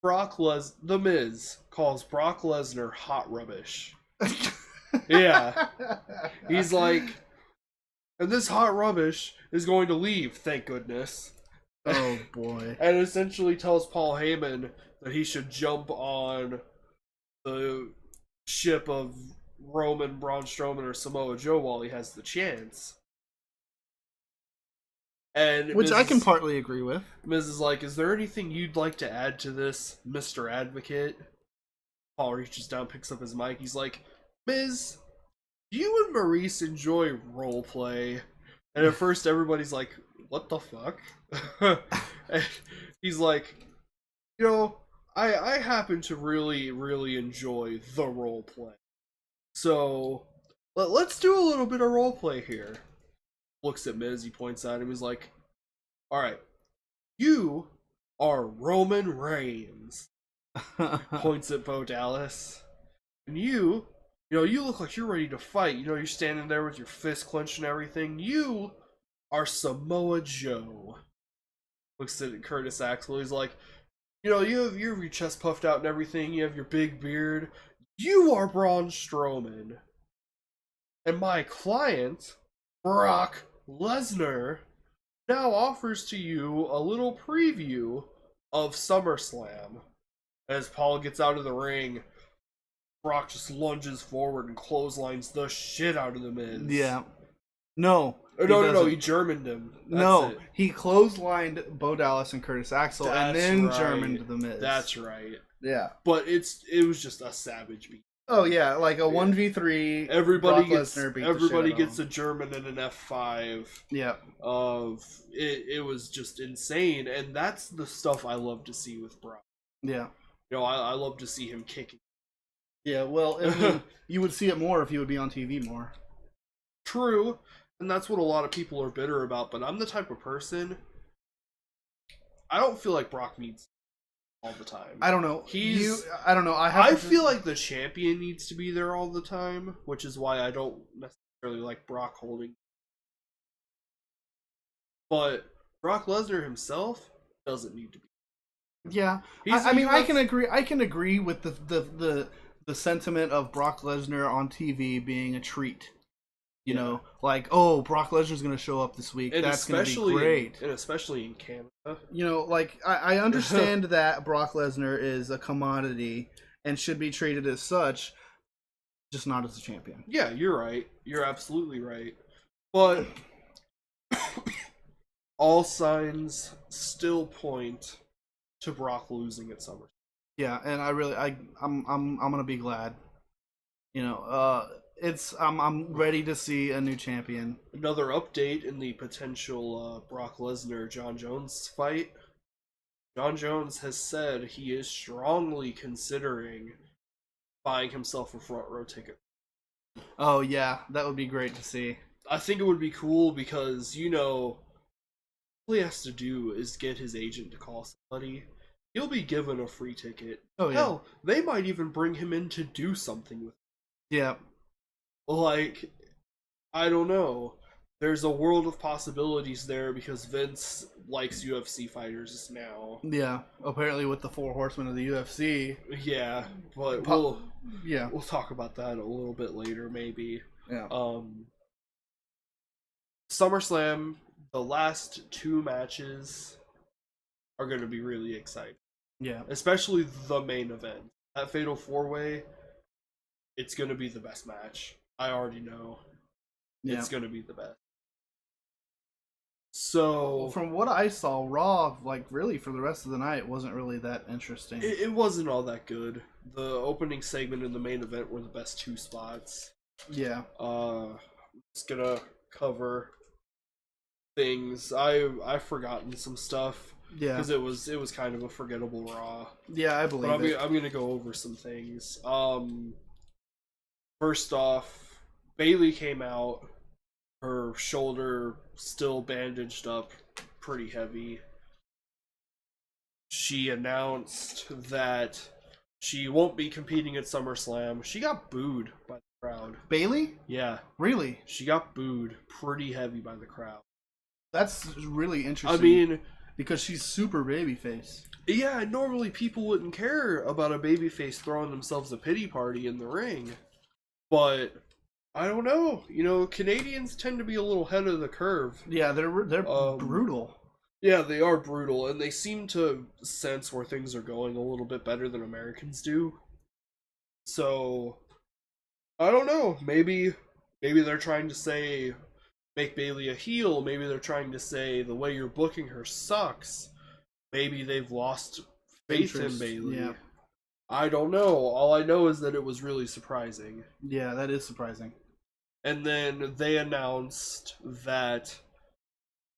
The Miz calls Brock Lesnar hot rubbish. Yeah. He's like, and this hot rubbish is going to leave, thank goodness. Oh boy. And essentially tells Paul Heyman that he should jump on the ship of Braun Strowman, or Samoa Joe while he has the chance. And Which I can partly agree with. Miz is like, is there anything you'd like to add to this, Mr. Advocate? Paul reaches down, picks up his mic. He's like, Miz, do you and Maurice enjoy roleplay? And at first everybody's like, what the fuck? And he's like, I happen to really, really enjoy the roleplay. So, let's do a little bit of roleplay here. Looks at Miz, he points at him, he's like, alright, you are Roman Reigns. Points at Bo Dallas. And you look like you're ready to fight. You're standing there with your fist clenched and everything. You are Samoa Joe. Looks at Curtis Axel, he's like, you have your chest puffed out and everything, you have your big beard. You are Braun Strowman. And my client, Brock Lesnar, now offers to you a little preview of SummerSlam. As Paul gets out of the ring, Brock just lunges forward and clotheslines the shit out of the Miz. Yeah. No. No, he Germaned him. He clotheslined Bo Dallas and Curtis Axel, and then Germaned the Miz. That's right. Yeah. But it was just a savage beat. Oh yeah, like a 1v3. Everybody gets a German and an F5. Yeah. It was just insane, and that's the stuff I love to see with Brock. Yeah. I love to see him kicking. Yeah, well, I mean, you would see it more if he would be on TV more. True, and that's what a lot of people are bitter about, but I'm the type of person, I don't feel like Brock needs all the time. I don't know. I don't know. I feel like the champion needs to be there all the time, which is why I don't necessarily like Brock holding. But Brock Lesnar himself doesn't need to be. Yeah, I can agree. I can agree with the sentiment of Brock Lesnar on TV being a treat. You know, like, oh, Brock Lesnar's going to show up this week. And that's going to be great. And especially in Canada. Like, I understand that Brock Lesnar is a commodity and should be treated as such, just not as a champion. Yeah, you're right. You're absolutely right. But all signs still point to Brock losing at SummerSlam. Yeah, and I'm gonna be glad. I'm ready to see a new champion. Another update in the potential Brock Lesnar John Jones fight. John Jones has said he is strongly considering buying himself a front row ticket. Oh yeah, that would be great to see. I think it would be cool because all he has to do is get his agent to call somebody. He'll be given a free ticket. Oh yeah. Hell, they might even bring him in to do something with him. Yeah. Like, I don't know. There's a world of possibilities there because Vince likes UFC fighters now. Yeah, apparently with the 4 horsemen of the UFC. Yeah, but we'll talk about that a little bit later, maybe. Yeah. SummerSlam, the last 2 matches are going to be really exciting. Yeah. Especially the main event. That Fatal 4-Way, it's going to be the best match. I already know. Yeah. It's going to be the best. So from what I saw, Raw, like really for the rest of the night, wasn't really that interesting. it wasn't all that good. The opening segment and the main event were the best 2 spots. Yeah. Just gonna cover things. I've forgotten some stuff. Yeah. Because it was kind of a forgettable Raw. Yeah, I believe But I'm gonna go over some things. First off, Bailey came out. Her shoulder still bandaged up, pretty heavy. She announced that she won't be competing at SummerSlam. She got booed by the crowd. Bailey? Yeah. Really? She got booed pretty heavy by the crowd. That's really interesting. I mean, because she's super babyface. Yeah, normally people wouldn't care about a babyface throwing themselves a pity party in the ring. But I don't know. You know, Canadians tend to be a little ahead of the curve. Yeah, they're brutal. Yeah, they are brutal, and they seem to sense where things are going a little bit better than Americans do. So, I don't know. Maybe they're trying to say, make Bailey a heel. Maybe they're trying to say, the way you're booking her sucks. Maybe they've lost faith in Bailey. Yeah. I don't know. All I know is that it was really surprising. Yeah, that is surprising. And then they announced that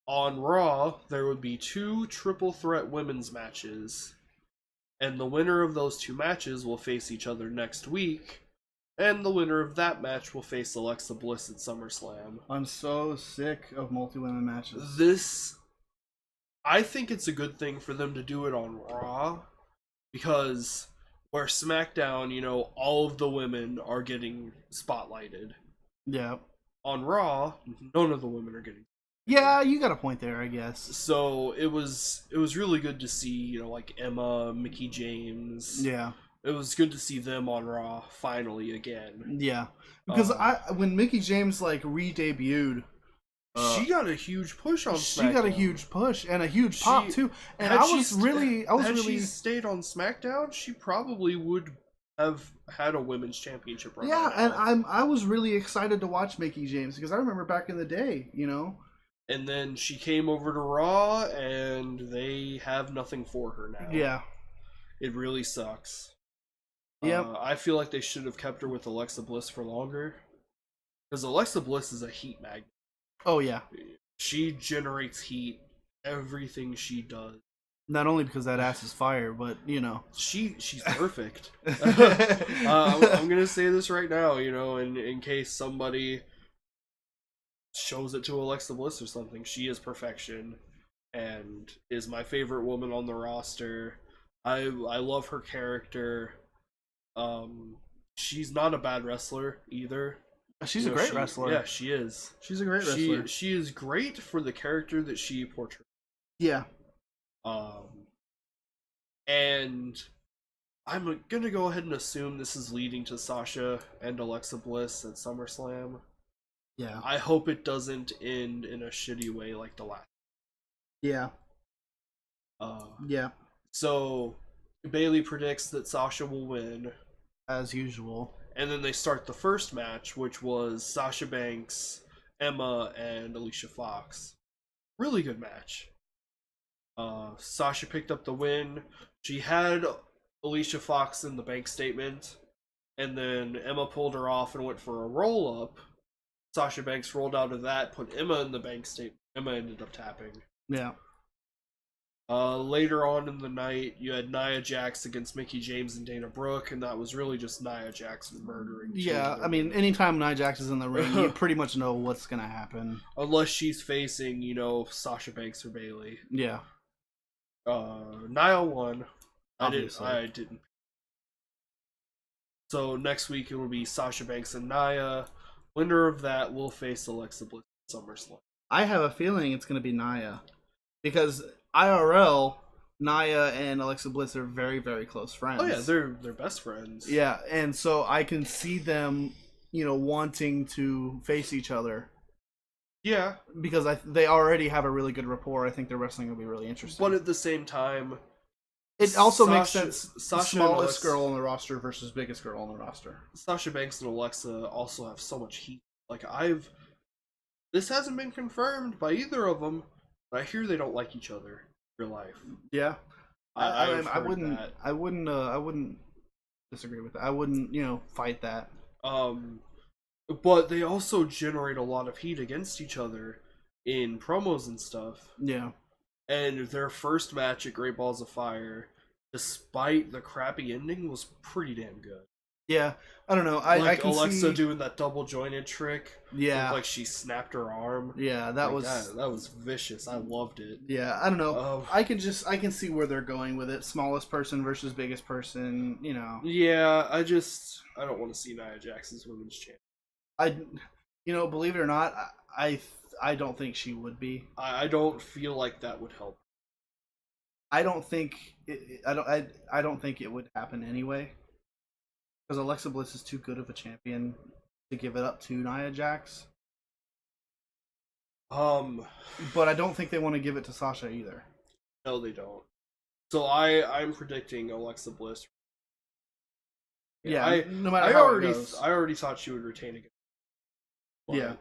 on Raw, there would be 2 triple threat women's matches. And the winner of those 2 matches will face each other next week. And the winner of that match will face Alexa Bliss at SummerSlam. I'm so sick of multi-women matches. I think it's a good thing for them to do it on Raw. Because where SmackDown, you know, all of the women are getting spotlighted. Yeah. On Raw, none of the women are getting. Yeah, you got a point there, I guess. So it was really good to see, you know, like Emma, Mickie James. Yeah. It was good to see them on Raw finally again. Yeah. Because when Mickie James like re-debuted, she got a huge push on SmackDown. She got a huge push and a huge pop too. And I was really had she stayed on SmackDown, she probably would have had a women's championship run. Yeah, and I was really excited to watch Mickie James because I remember back in the day, you know. And then she came over to Raw, and they have nothing for her now. Yeah. It really sucks. Yep. I feel like they should have kept her with Alexa Bliss for longer. Because Alexa Bliss is a heat magnet. Oh, yeah. She generates heat. Everything she does. Not only because that ass is fire, but, you know. She's perfect. I'm going to say this right now, you know, in case somebody shows it to Alexa Bliss or something. She is perfection and is my favorite woman on the roster. I love her character. She's not a bad wrestler either. She's a great wrestler. Yeah, she is. She's a great wrestler. She is great for the character that she portrays. Yeah. And I'm gonna go ahead and assume this is leading to Sasha and Alexa Bliss at SummerSlam. Yeah. I hope it doesn't end in a shitty way like the last. Yeah. Yeah. So Bailey predicts that Sasha will win. As usual. And then they start the first match, which was Sasha Banks, Emma, and Alicia Fox. Really good match. Sasha picked up the win. She had Alicia Fox in the bank statement. And then Emma pulled her off and went for a roll-up. Sasha Banks rolled out of that, put Emma in the bank statement. Emma ended up tapping. Yeah. Later on in the night, you had Nia Jax against Mickie James and Dana Brooke, and that was really just Nia Jax murdering. Yeah, I mean, anytime Nia Jax is in the ring, you pretty much know what's going to happen. Unless she's facing, you know, Sasha Banks or Bailey. Yeah. Nia won. Obviously. I didn't. So next week it will be Sasha Banks and Nia. Winner of that will face Alexa Bliss at SummerSlam. I have a feeling it's going to be Nia. Because IRL, Nia and Alexa Bliss are very, very close friends. Oh yeah, they're best friends. Yeah, and so I can see them, you know, wanting to face each other. Yeah. Because they already have a really good rapport. I think their wrestling will be really interesting. But at the same time, it also makes sense. Sasha smallest girl on the roster versus biggest girl on the roster. Sasha Banks and Alexa also have so much heat. Like this hasn't been confirmed by either of them, But I hear they don't like each other in real life. Yeah. I wouldn't. That. I wouldn't disagree with that. I wouldn't, fight that. But they also generate a lot of heat against each other in promos and stuff. Yeah. And their first match at Great Balls of Fire, despite the crappy ending, was pretty damn good. Yeah, I don't know. I can Alexa see doing that double jointed trick. Yeah, like she snapped her arm. Yeah, that was vicious. I loved it. Yeah, I don't know. I can see where they're going with it. Smallest person versus biggest person. Yeah, I don't want to see Nia Jax's women's champion. Believe it or not, I don't think she would be. I don't feel like that would help. I don't think I don't think it would happen anyway. Because Alexa Bliss is too good of a champion to give it up to Nia Jax. But I don't think they want to give it to Sasha either. No, they don't. So I'm predicting Alexa Bliss. Yeah, no matter how it goes. I already thought she would retain again. Yeah.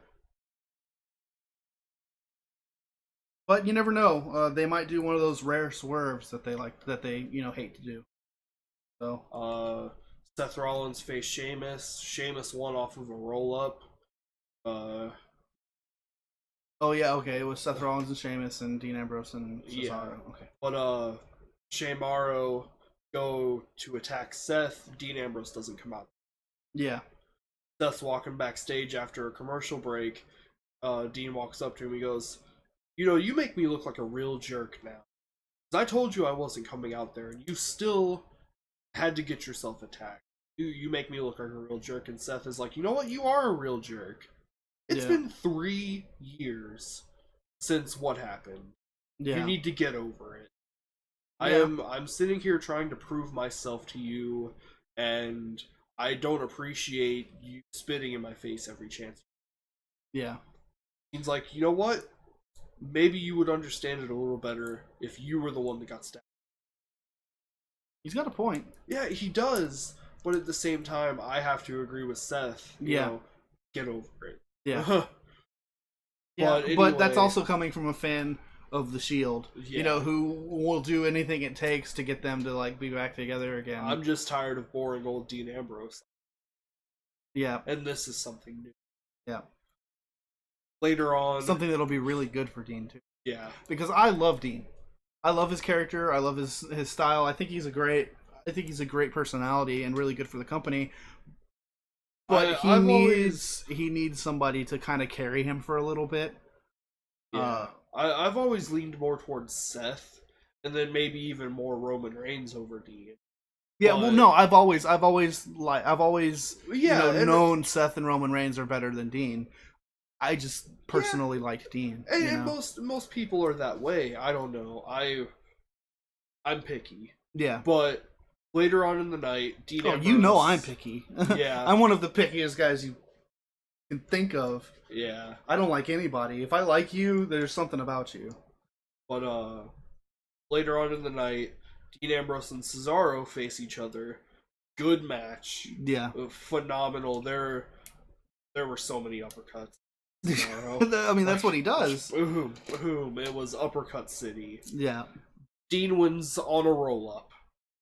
But you never know. They might do one of those rare swerves that they hate to do. So. Seth Rollins faced Sheamus. Sheamus won off of a roll-up. Oh, yeah, okay. It was Seth Rollins and Sheamus and Dean Ambrose and Cesaro. Yeah. Okay. But, Sheamus go to attack Seth. Dean Ambrose doesn't come out. Yeah. Seth's walking backstage after a commercial break. Dean walks up to him. He goes, you make me look like a real jerk now. 'Cause I told you I wasn't coming out there, and you still had to get yourself attacked. You make me look like a real jerk. And Seth is like, you know what? You are a real jerk. It's been 3 years since what happened. Yeah. You need to get over it. Yeah. I'm sitting here trying to prove myself to you, and I don't appreciate you spitting in my face every chance. Yeah. He's like, you know what? Maybe you would understand it a little better if you were the one that got stabbed. He's got a point. Yeah, he does. But at the same time, I have to agree with Seth. Get over it. Yeah. Yeah, anyway, but that's also coming from a fan of the Shield. Yeah. Who will do anything it takes to get them to be back together again. I'm just tired of boring old Dean Ambrose. Yeah. And this is something new. Yeah. Later on, something that'll be really good for Dean too. Yeah. Because I love Dean. I love his character. I love his style. I think he's a great personality and really good for the company. But he needs somebody to kind of carry him for a little bit. Yeah. I've always leaned more towards Seth, and then maybe even more Roman Reigns over Dean. Yeah, well, no, I've always known Seth and Roman Reigns are better than Dean. I just personally liked Dean. And most people are that way. I don't know. I'm picky. Yeah. But later on in the night, Dean Ambrose... I'm picky. Yeah. I'm one of the pickiest guys you can think of. Yeah. I don't like anybody. If I like you, there's something about you. But later on in the night, Dean Ambrose and Cesaro face each other. Good match. Yeah. Phenomenal. There were so many uppercuts. I mean, that's what he does. Boom, boom. It was uppercut city. Yeah. Dean wins on a roll-up.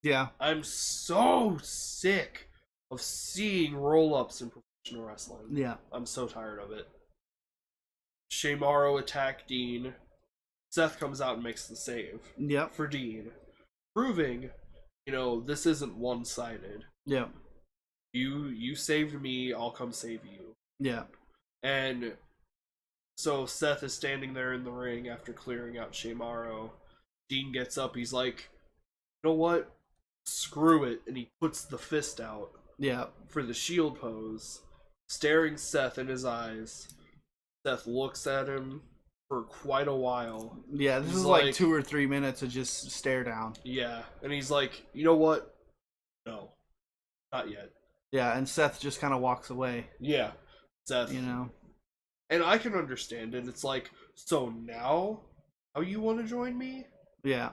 Yeah. I'm so sick of seeing roll-ups in professional wrestling. Yeah. I'm so tired of it. Sheamus attack Dean. Seth comes out and makes the save. Yeah. For Dean. Proving, this isn't one-sided. Yeah. You saved me, I'll come save you. Yeah. And so Seth is standing there in the ring after clearing out Sheamus. Dean gets up, he's like, you know what? Screw it. And he puts the fist out. Yeah. For the Shield pose. Staring Seth in his eyes. Seth looks at him for quite a while. Yeah, this is like 2 or 3 minutes of just stare down. Yeah. And he's like, you know what? No. Not yet. Yeah, and Seth just kind of walks away. Yeah. Seth. And I can understand it. It's like, so now you want to join me? Yeah.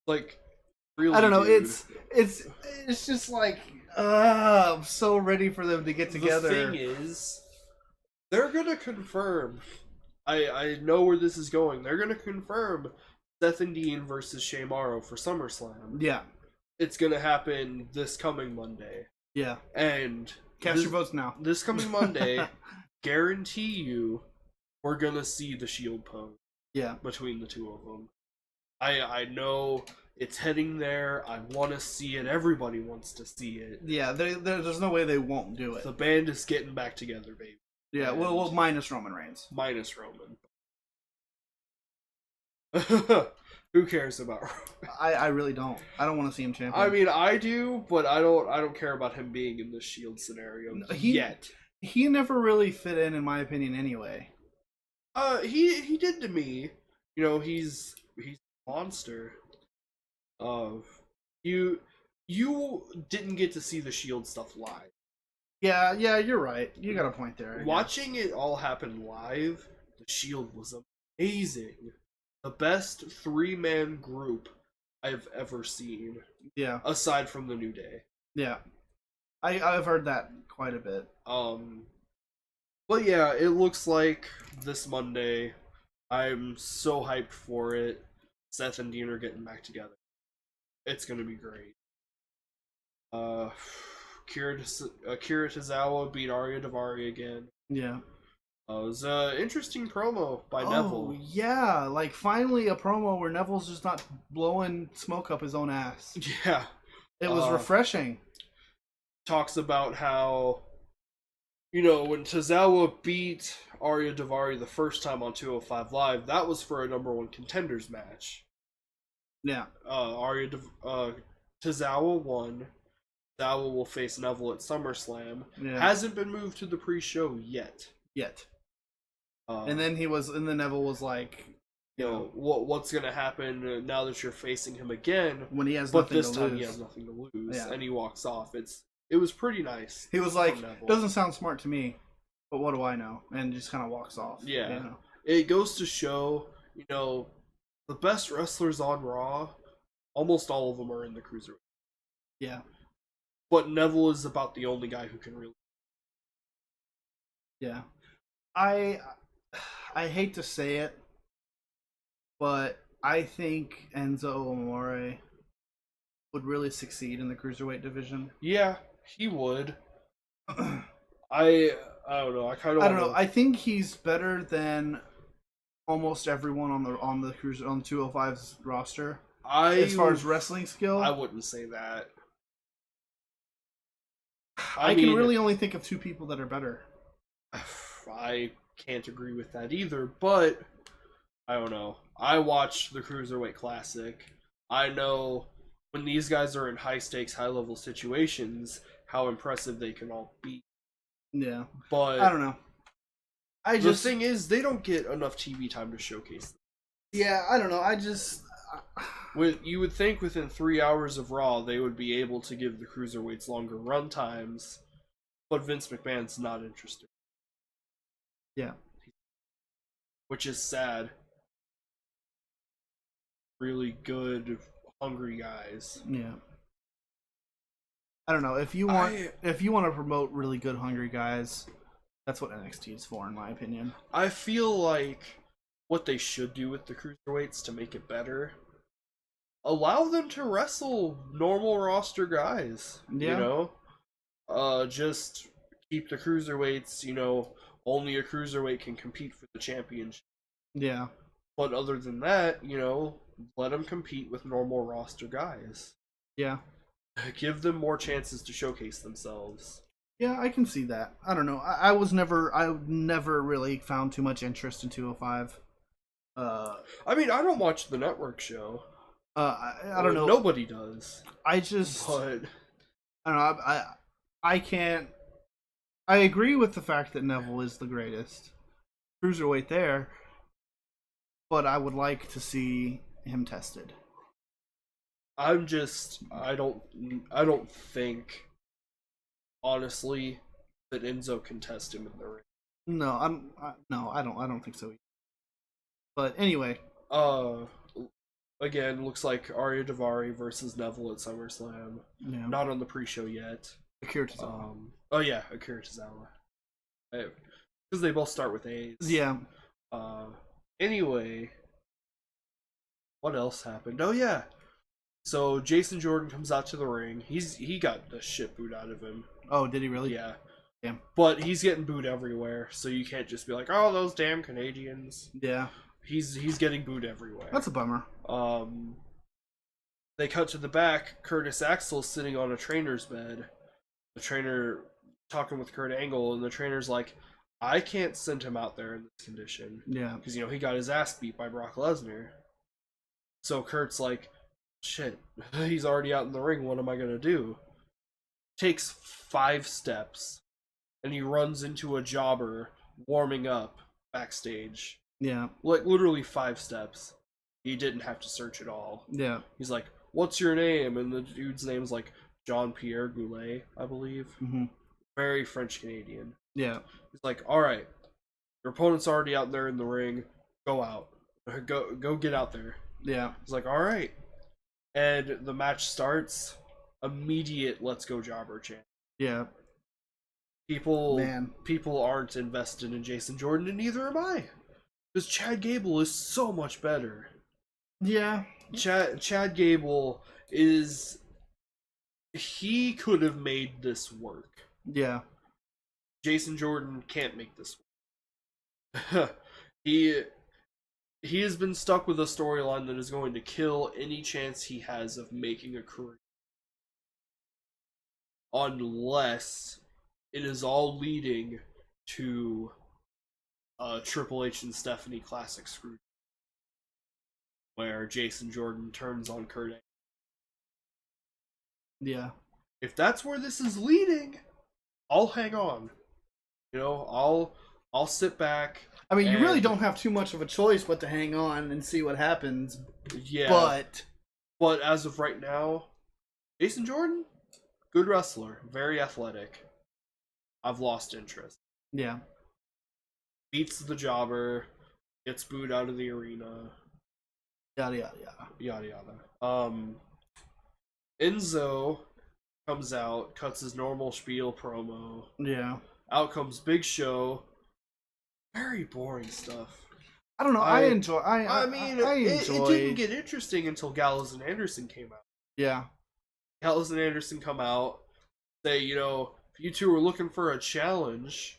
Like, really, I don't know. Dude. It's just like, I'm so ready for them to get together. The thing is, they're gonna confirm. I know where this is going. They're gonna confirm Seth and Dean versus Sheamus for SummerSlam. Yeah. It's gonna happen this coming Monday. Yeah. And cast your votes now. This coming Monday, guarantee you, we're gonna see the Shield pose. Yeah. Between the two of them, I know it's heading there. I want to see it. Everybody wants to see it. Yeah. There's no way they won't do it. The band is getting back together, baby. Yeah. Well, minus Roman Reigns. Minus Roman. Who cares about Roman? I really don't. I don't want to see him champion. I mean, I do, but I don't care about him being in the Shield scenario yet. He never really fit in my opinion, anyway. He did to me. You know, he's a monster. You didn't get to see the Shield stuff live. Yeah, you're right. You got a point there. Watching it all happen live, the Shield was amazing. The best 3-man group I've ever seen. Yeah. Aside from the New Day. Yeah. I've heard that quite a bit. But yeah, it looks like this Monday. I'm so hyped for it. Seth and Dean are getting back together. It's gonna be great. Akira Tozawa beat Arya Daivari again. Yeah. It was an interesting promo by Neville. Oh, yeah. Like, finally a promo where Neville's just not blowing smoke up his own ass. Yeah. It was refreshing. Talks about how, you know, when Tozawa beat Arya Daivari the first time on 205 Live, that was for a #1 contenders match. Yeah. Tozawa won. Tozawa will face Neville at SummerSlam. Yeah. Hasn't been moved to the pre-show yet. And then Neville was like, you know, what's gonna happen now that you're facing him again? When he has but nothing this to time lose. he has nothing to lose, Yeah. and he walks off. It was pretty nice. He was like, doesn't sound smart to me, but what do I know? And just kind of walks off. Yeah. You know? It goes to show, you know, the best wrestlers on Raw, almost all of them are in the Cruiserweight. Yeah. But Neville is about the only guy who can really. Yeah. I hate to say it, but I think Enzo Amore would really succeed in the Cruiserweight division. Yeah, he would. I don't know. I don't know. I think he's better than almost everyone on the Cruiser on 205's roster. As far as wrestling skill, I wouldn't say that. I can really only think of 2 people that are better. I can't agree with that either, but I don't know. I watched the Cruiserweight Classic. I know when these guys are in high stakes, high level situations, how impressive they can all be. Yeah. But I don't know. The thing is, they don't get enough TV time to showcase them. Yeah, I don't know. You would think within 3 hours of Raw, they would be able to give the Cruiserweights longer run times, but Vince McMahon's not interested. Yeah. Which is sad. Really good, hungry guys. Yeah. I don't know. If you want to promote really good, hungry guys, that's what NXT is for, in my opinion. I feel like what they should do with the Cruiserweights to make it better, allow them to wrestle normal roster guys. Yeah. You know? Just keep the Cruiserweights, you know, only a Cruiserweight can compete for the championship. Yeah. But other than that, you know, let them compete with normal roster guys. Yeah. Give them more chances to showcase themselves. Yeah, I can see that. I don't know. I never really found too much interest in 205. I mean, I don't watch the network show. I don't know. Nobody does. But I don't know. I can't. I agree with the fact that Neville is the greatest cruiserweight there, but I would like to see him tested. I don't think, honestly, that Enzo can test him in the ring. No, I don't think so either. But anyway, again, looks like Arya Daivari versus Neville at SummerSlam. Yeah. Not on the pre-show yet. Akira Tozawa. Oh yeah, Akira Tozawa. Because they both start with A's. Yeah. Uh, anyway, what else happened? Oh yeah. So Jason Jordan comes out to the ring. He got the shit booed out of him. Oh, did he really? Yeah. Damn. But he's getting booed everywhere, so you can't just be like, "Oh, those damn Canadians." Yeah. He's getting booed everywhere. That's a bummer. They cut to the back. Curtis Axel's sitting on a trainer's bed. The trainer talking with Kurt Angle, and the trainer's like, "I can't send him out there in this condition." Yeah. Because he got his ass beat by Brock Lesnar. So Kurt's like, "Shit, he's already out in the ring. What am I gonna do?" Takes 5 steps. And he runs into a jobber warming up backstage. Yeah. Like, literally 5 steps. He didn't have to search at all. Yeah. He's like, "What's your name?" And the dude's name's like Jean-Pierre Goulet, I believe. Mm-hmm. Very French-Canadian. Yeah. He's like, "Alright, your opponent's already out there in the ring. Go out. Go get out there." Yeah. He's like, "Alright." And the match starts. Immediate "Let's go jobber" chant. Yeah. People aren't invested in Jason Jordan, and neither am I. Because Chad Gable is so much better. Yeah. Chad Gable is... He could have made this work. Yeah. Jason Jordan can't make this work. He has been stuck with a storyline that is going to kill any chance he has of making a career. Unless it is all leading to Triple H and Stephanie Classic Screw, where Jason Jordan turns on Kurt Angle. Yeah. If that's where this is leading, I'll hang on. I'll sit back. I mean, you really don't have too much of a choice but to hang on and see what happens. Yeah. But as of right now, Jason Jordan, good wrestler, very athletic. I've lost interest. Yeah. Beats the jobber, gets booed out of the arena. Yada yada yada. Yada yada. Enzo comes out, cuts his normal spiel promo. Yeah. Out comes Big Show. Very boring stuff. I don't know. I enjoy. It didn't get interesting until Gallows and Anderson came out. Yeah. Gallows and Anderson come out, say, if you two are looking for a challenge,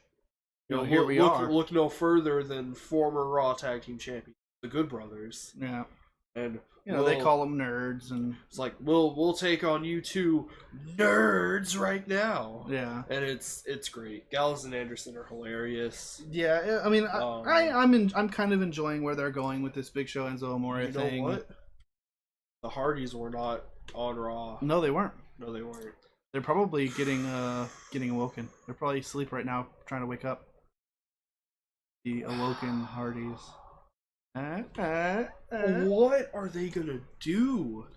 here we are. Look no further than former Raw Tag Team Champions, the Good Brothers. Yeah. And they call them nerds, and it's like we'll take on you two nerds right now. Yeah. And it's great. Gallows and Anderson are hilarious. Yeah, I mean, I'm kind of enjoying where they're going with this Big Show Enzo Amore thing. You know what? The Hardys were not on Raw. No, they weren't. No, they weren't. They're probably getting awoken. They're probably asleep right now, trying to wake up. The awoken Hardys. What are they gonna do?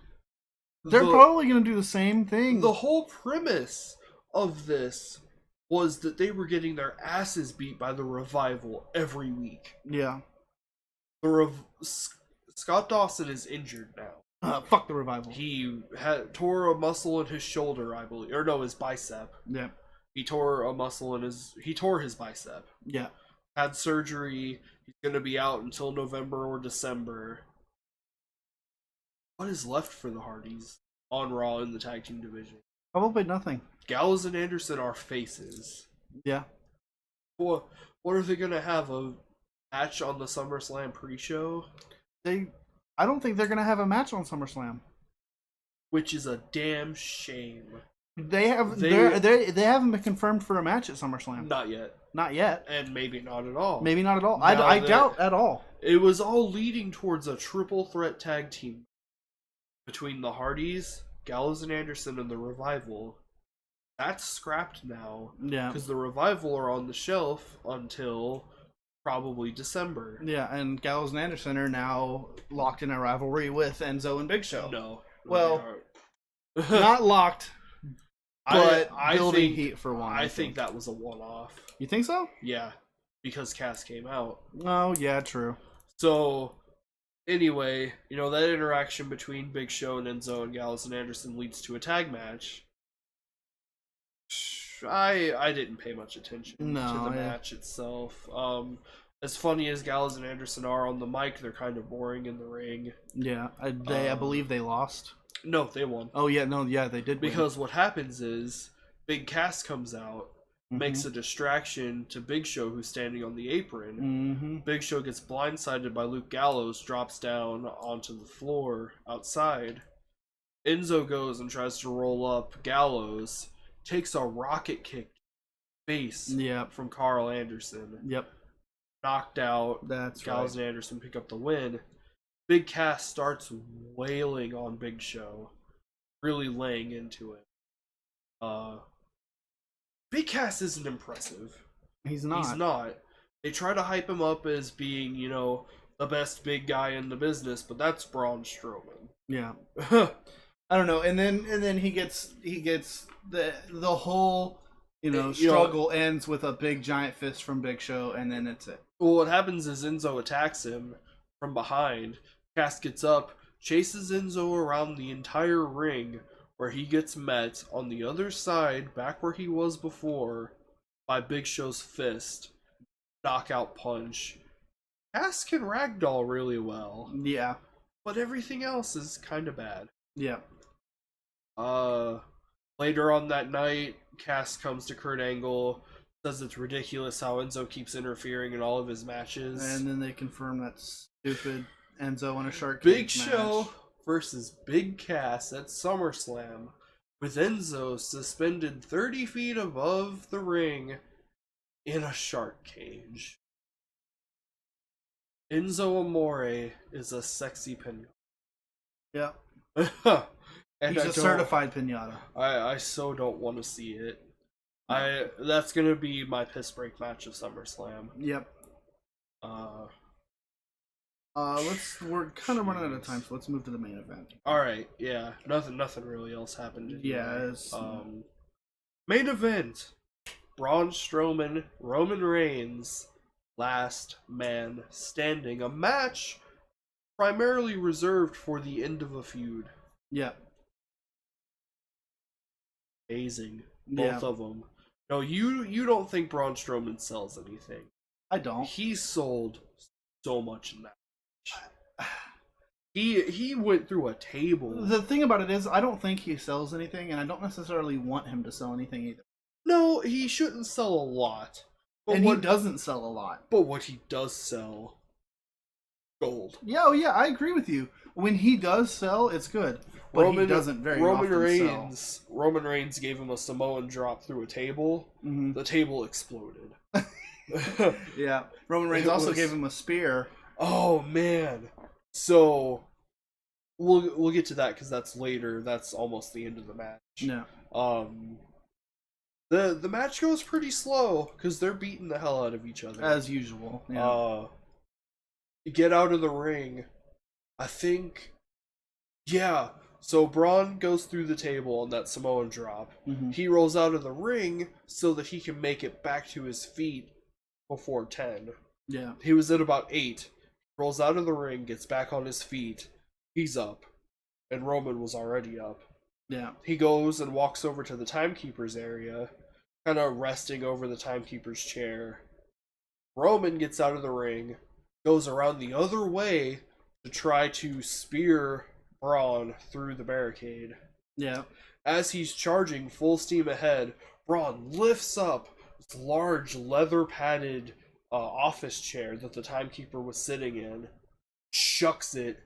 They're probably gonna do the same thing. The whole premise of this was that they were getting their asses beat by the Revival every week. Yeah. Scott Dawson is injured now. Fuck the Revival. He tore a muscle in his shoulder, I believe, or no, his bicep. Yeah. He tore a muscle in he tore his bicep. Yeah. Had surgery. He's going to be out until November or December. What is left for the Hardys on Raw in the tag team division? Probably nothing. Gallows and Anderson are faces. Yeah. What are they going to have? A match on the SummerSlam pre-show? I don't think they're going to have a match on SummerSlam. Which is a damn shame. They haven't been confirmed for a match at SummerSlam. Not yet. Not yet. And maybe not at all. Maybe not at all. I doubt at all. It was all leading towards a triple threat tag team between the Hardys, Gallows and Anderson, and the Revival. That's scrapped now. Yeah. Because the Revival are on the shelf until probably December. Yeah, and Gallows and Anderson are now locked in a rivalry with Enzo and Big Show. No. Well, not locked. But I building heat for one. I think that was a one-off. You think so? Yeah, because Cass came out. Oh, yeah, true. So, anyway, that interaction between Big Show and Enzo and Gallows and Anderson leads to a tag match. I didn't pay much attention to the match itself. as funny as Gallows and Anderson are on the mic, they're kind of boring in the ring. Yeah, I believe they lost. No, they won. Oh yeah, no, yeah, they did. Because what happens is Big Cass comes out, win. makes a distraction to Big Show, who's standing on the apron. Mm-hmm. Big Show gets blindsided by Luke Gallows, drops down onto the floor outside. Enzo goes and tries to roll up Gallows, takes a rocket kick face from Carl Anderson. Yep. Knocked out. That's Gallows and Anderson pick up the win. Big Cass starts wailing on Big Show, really laying into it. Big Cass isn't impressive. He's not. He's not. They try to hype him up as being, the best big guy in the business, but that's Braun Strowman. Yeah. I don't know. And then he gets the whole struggle ends with a big giant fist from Big Show, and then that's it. Well, what happens is Enzo attacks him from behind. Cass gets up, chases Enzo around the entire ring, where he gets met on the other side, back where he was before, by Big Show's fist. Knockout punch. Cass can ragdoll really well. Yeah. But everything else is kind of bad. Yeah. Later on that night, Cass comes to Kurt Angle, says it's ridiculous how Enzo keeps interfering in all of his matches. And then they confirm that stupid Enzo in a shark Big cage Show match. versus Big Cass at SummerSlam, with Enzo suspended 30 feet above the ring in a shark cage. Enzo Amore is a sexy pinata. Yeah. And he's a certified pinata. I so don't want to see it. That's gonna be my piss break match of SummerSlam. Yep. We're kind of running out of time, so let's move to the main event. All right, yeah, nothing really else happened. Anyway. Yeah. Main event: Braun Strowman, Roman Reigns, Last Man Standing. A match primarily reserved for the end of a feud. Yeah. Amazing, both of them. No, you don't think Braun Strowman sells anything? I don't. He sold so much in that. He went through a table. The thing about it is, I don't think he sells anything, and I don't necessarily want him to sell anything either. No, he shouldn't sell a lot. But he doesn't sell a lot. But what he does sell, gold. Yeah, oh yeah, I agree with you. When he does sell, it's good. But he doesn't very often sell. Roman Reigns gave him a Samoan drop through a table. Mm-hmm. The table exploded. Yeah. Roman Reigns also gave him a spear. Oh man. So we'll get to that because that's later. That's almost the end of the match. Yeah. The match goes pretty slow because they're beating the hell out of each other as usual. Yeah. Get out of the ring. I think. Yeah. So Braun goes through the table on that Samoan drop. Mm-hmm. He rolls out of the ring so that he can make it back to his feet before 10. Yeah. He was at about 8. Rolls out of the ring, gets back on his feet. He's up. And Roman was already up. Yeah. He goes and walks over to the timekeeper's area, kind of resting over the timekeeper's chair. Roman gets out of the ring, goes around the other way to try to spear Braun through the barricade. Yeah. As he's charging full steam ahead, Braun lifts up this large leather-padded office chair that the timekeeper was sitting in, chucks it,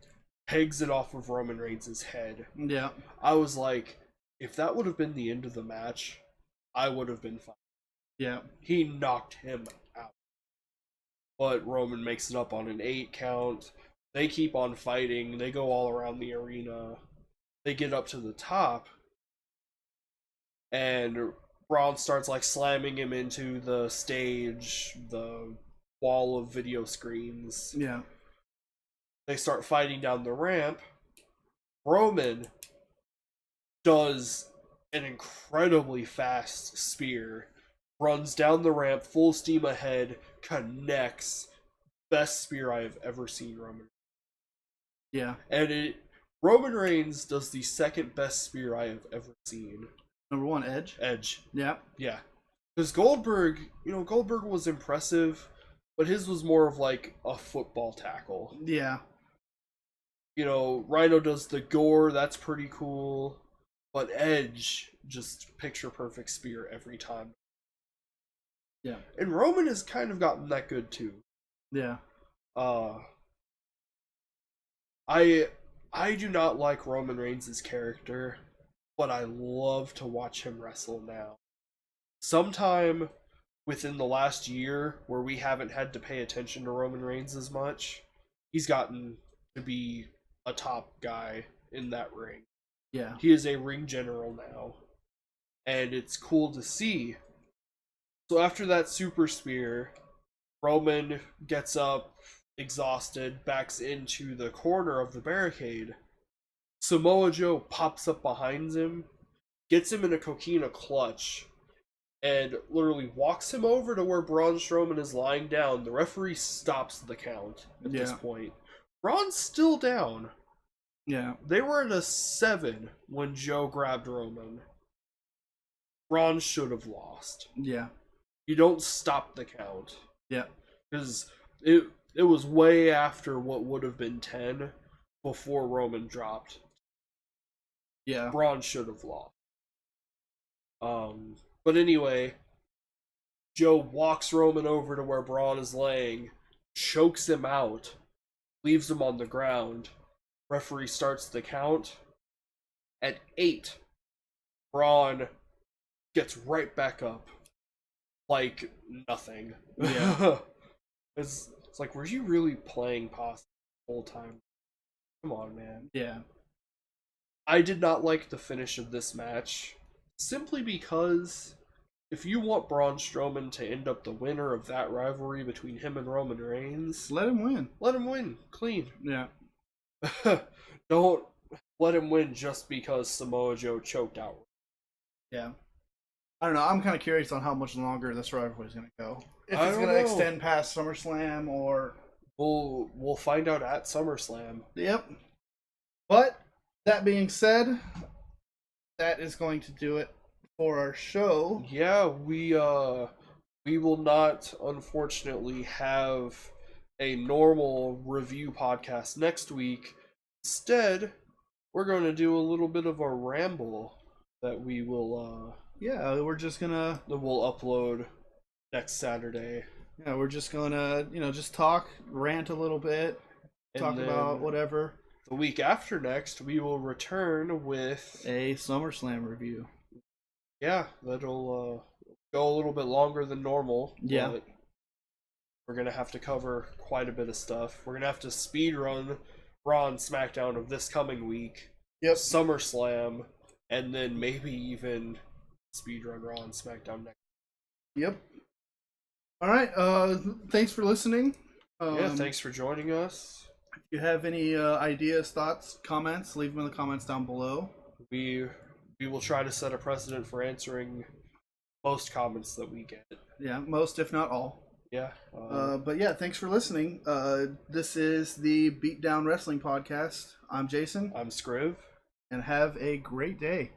pegs it off of Roman Reigns' head. Yeah. I was like, if that would have been the end of the match, I would have been fine. Yeah. He knocked him out. But Roman makes it up on an 8 count. They keep on fighting. They go all around the arena. They get up to the top. And Braun starts slamming him into the stage, the wall of video screens. Yeah. They start fighting down the ramp. Roman does an incredibly fast spear, runs down the ramp full steam ahead, connects. Best spear I have ever seen Roman. Yeah. And Roman Reigns does the second best spear I have ever seen. Number 1, Edge. Edge. Yeah. Yeah. Because Goldberg was impressive, but his was more of like a football tackle. Yeah. You know, Rhino does the gore, that's pretty cool. But Edge, just picture perfect spear every time. Yeah. And Roman has kind of gotten that good too. Yeah. I do not like Roman Reigns' character, but I love to watch him wrestle now. Sometime within the last year where we haven't had to pay attention to Roman Reigns as much, he's gotten to be a top guy in that ring. Yeah. He is a ring general now. And it's cool to see. So after that super spear, Roman gets up, exhausted, backs into the corner of the barricade. Samoa Joe pops up behind him, gets him in a coquina clutch, and literally walks him over to where Braun Strowman is lying down. The referee stops the count at this point. Braun's still down. Yeah. They were at a 7 when Joe grabbed Roman. Braun should have lost. Yeah. You don't stop the count. Yeah. Because it was way after what would have been 10 before Roman dropped. Yeah. Braun should have lost. But anyway, Joe walks Roman over to where Braun is laying, chokes him out, leaves him on the ground. Referee starts the count. At 8, Braun gets right back up like nothing. Yeah. It's like, were you really playing possum the whole time? Come on, man. Yeah. I did not like the finish of this match, simply because if you want Braun Strowman to end up the winner of that rivalry between him and Roman Reigns, Let him win. let him win, clean. Yeah. Don't let him win just because Samoa Joe choked out. Yeah. I don't know. I'm kind of curious on how much longer this rivalry is going to go. If I it's don't going to know. extend past SummerSlam or... We'll find out at SummerSlam. Yep. But, that being said, that is going to do it for our show. Yeah, we will not, unfortunately, have a normal review podcast next week. Instead, we're going to do a little bit of a ramble that we will Yeah, we're just going to... that we'll upload next Saturday. Yeah, we're just going to, just talk, rant a little bit, And talk then about whatever. The week after next, we will return with A SummerSlam review. yeah, that'll go a little bit longer than normal. Yeah. But we're gonna have to cover quite a bit of stuff. We're gonna have to speed run Raw and SmackDown of this coming week. Yep. SummerSlam, and then maybe even speed run Raw and SmackDown next. Yep. All right. Thanks for listening. Yeah, thanks for joining us. If you have any ideas, thoughts, comments, leave them in the comments down below. We will try to set a precedent for answering most comments that we get. Yeah, most if not all. Yeah. But yeah, thanks for listening. This is the Beatdown Wrestling Podcast. I'm Jason. I'm Scriv. And have a great day.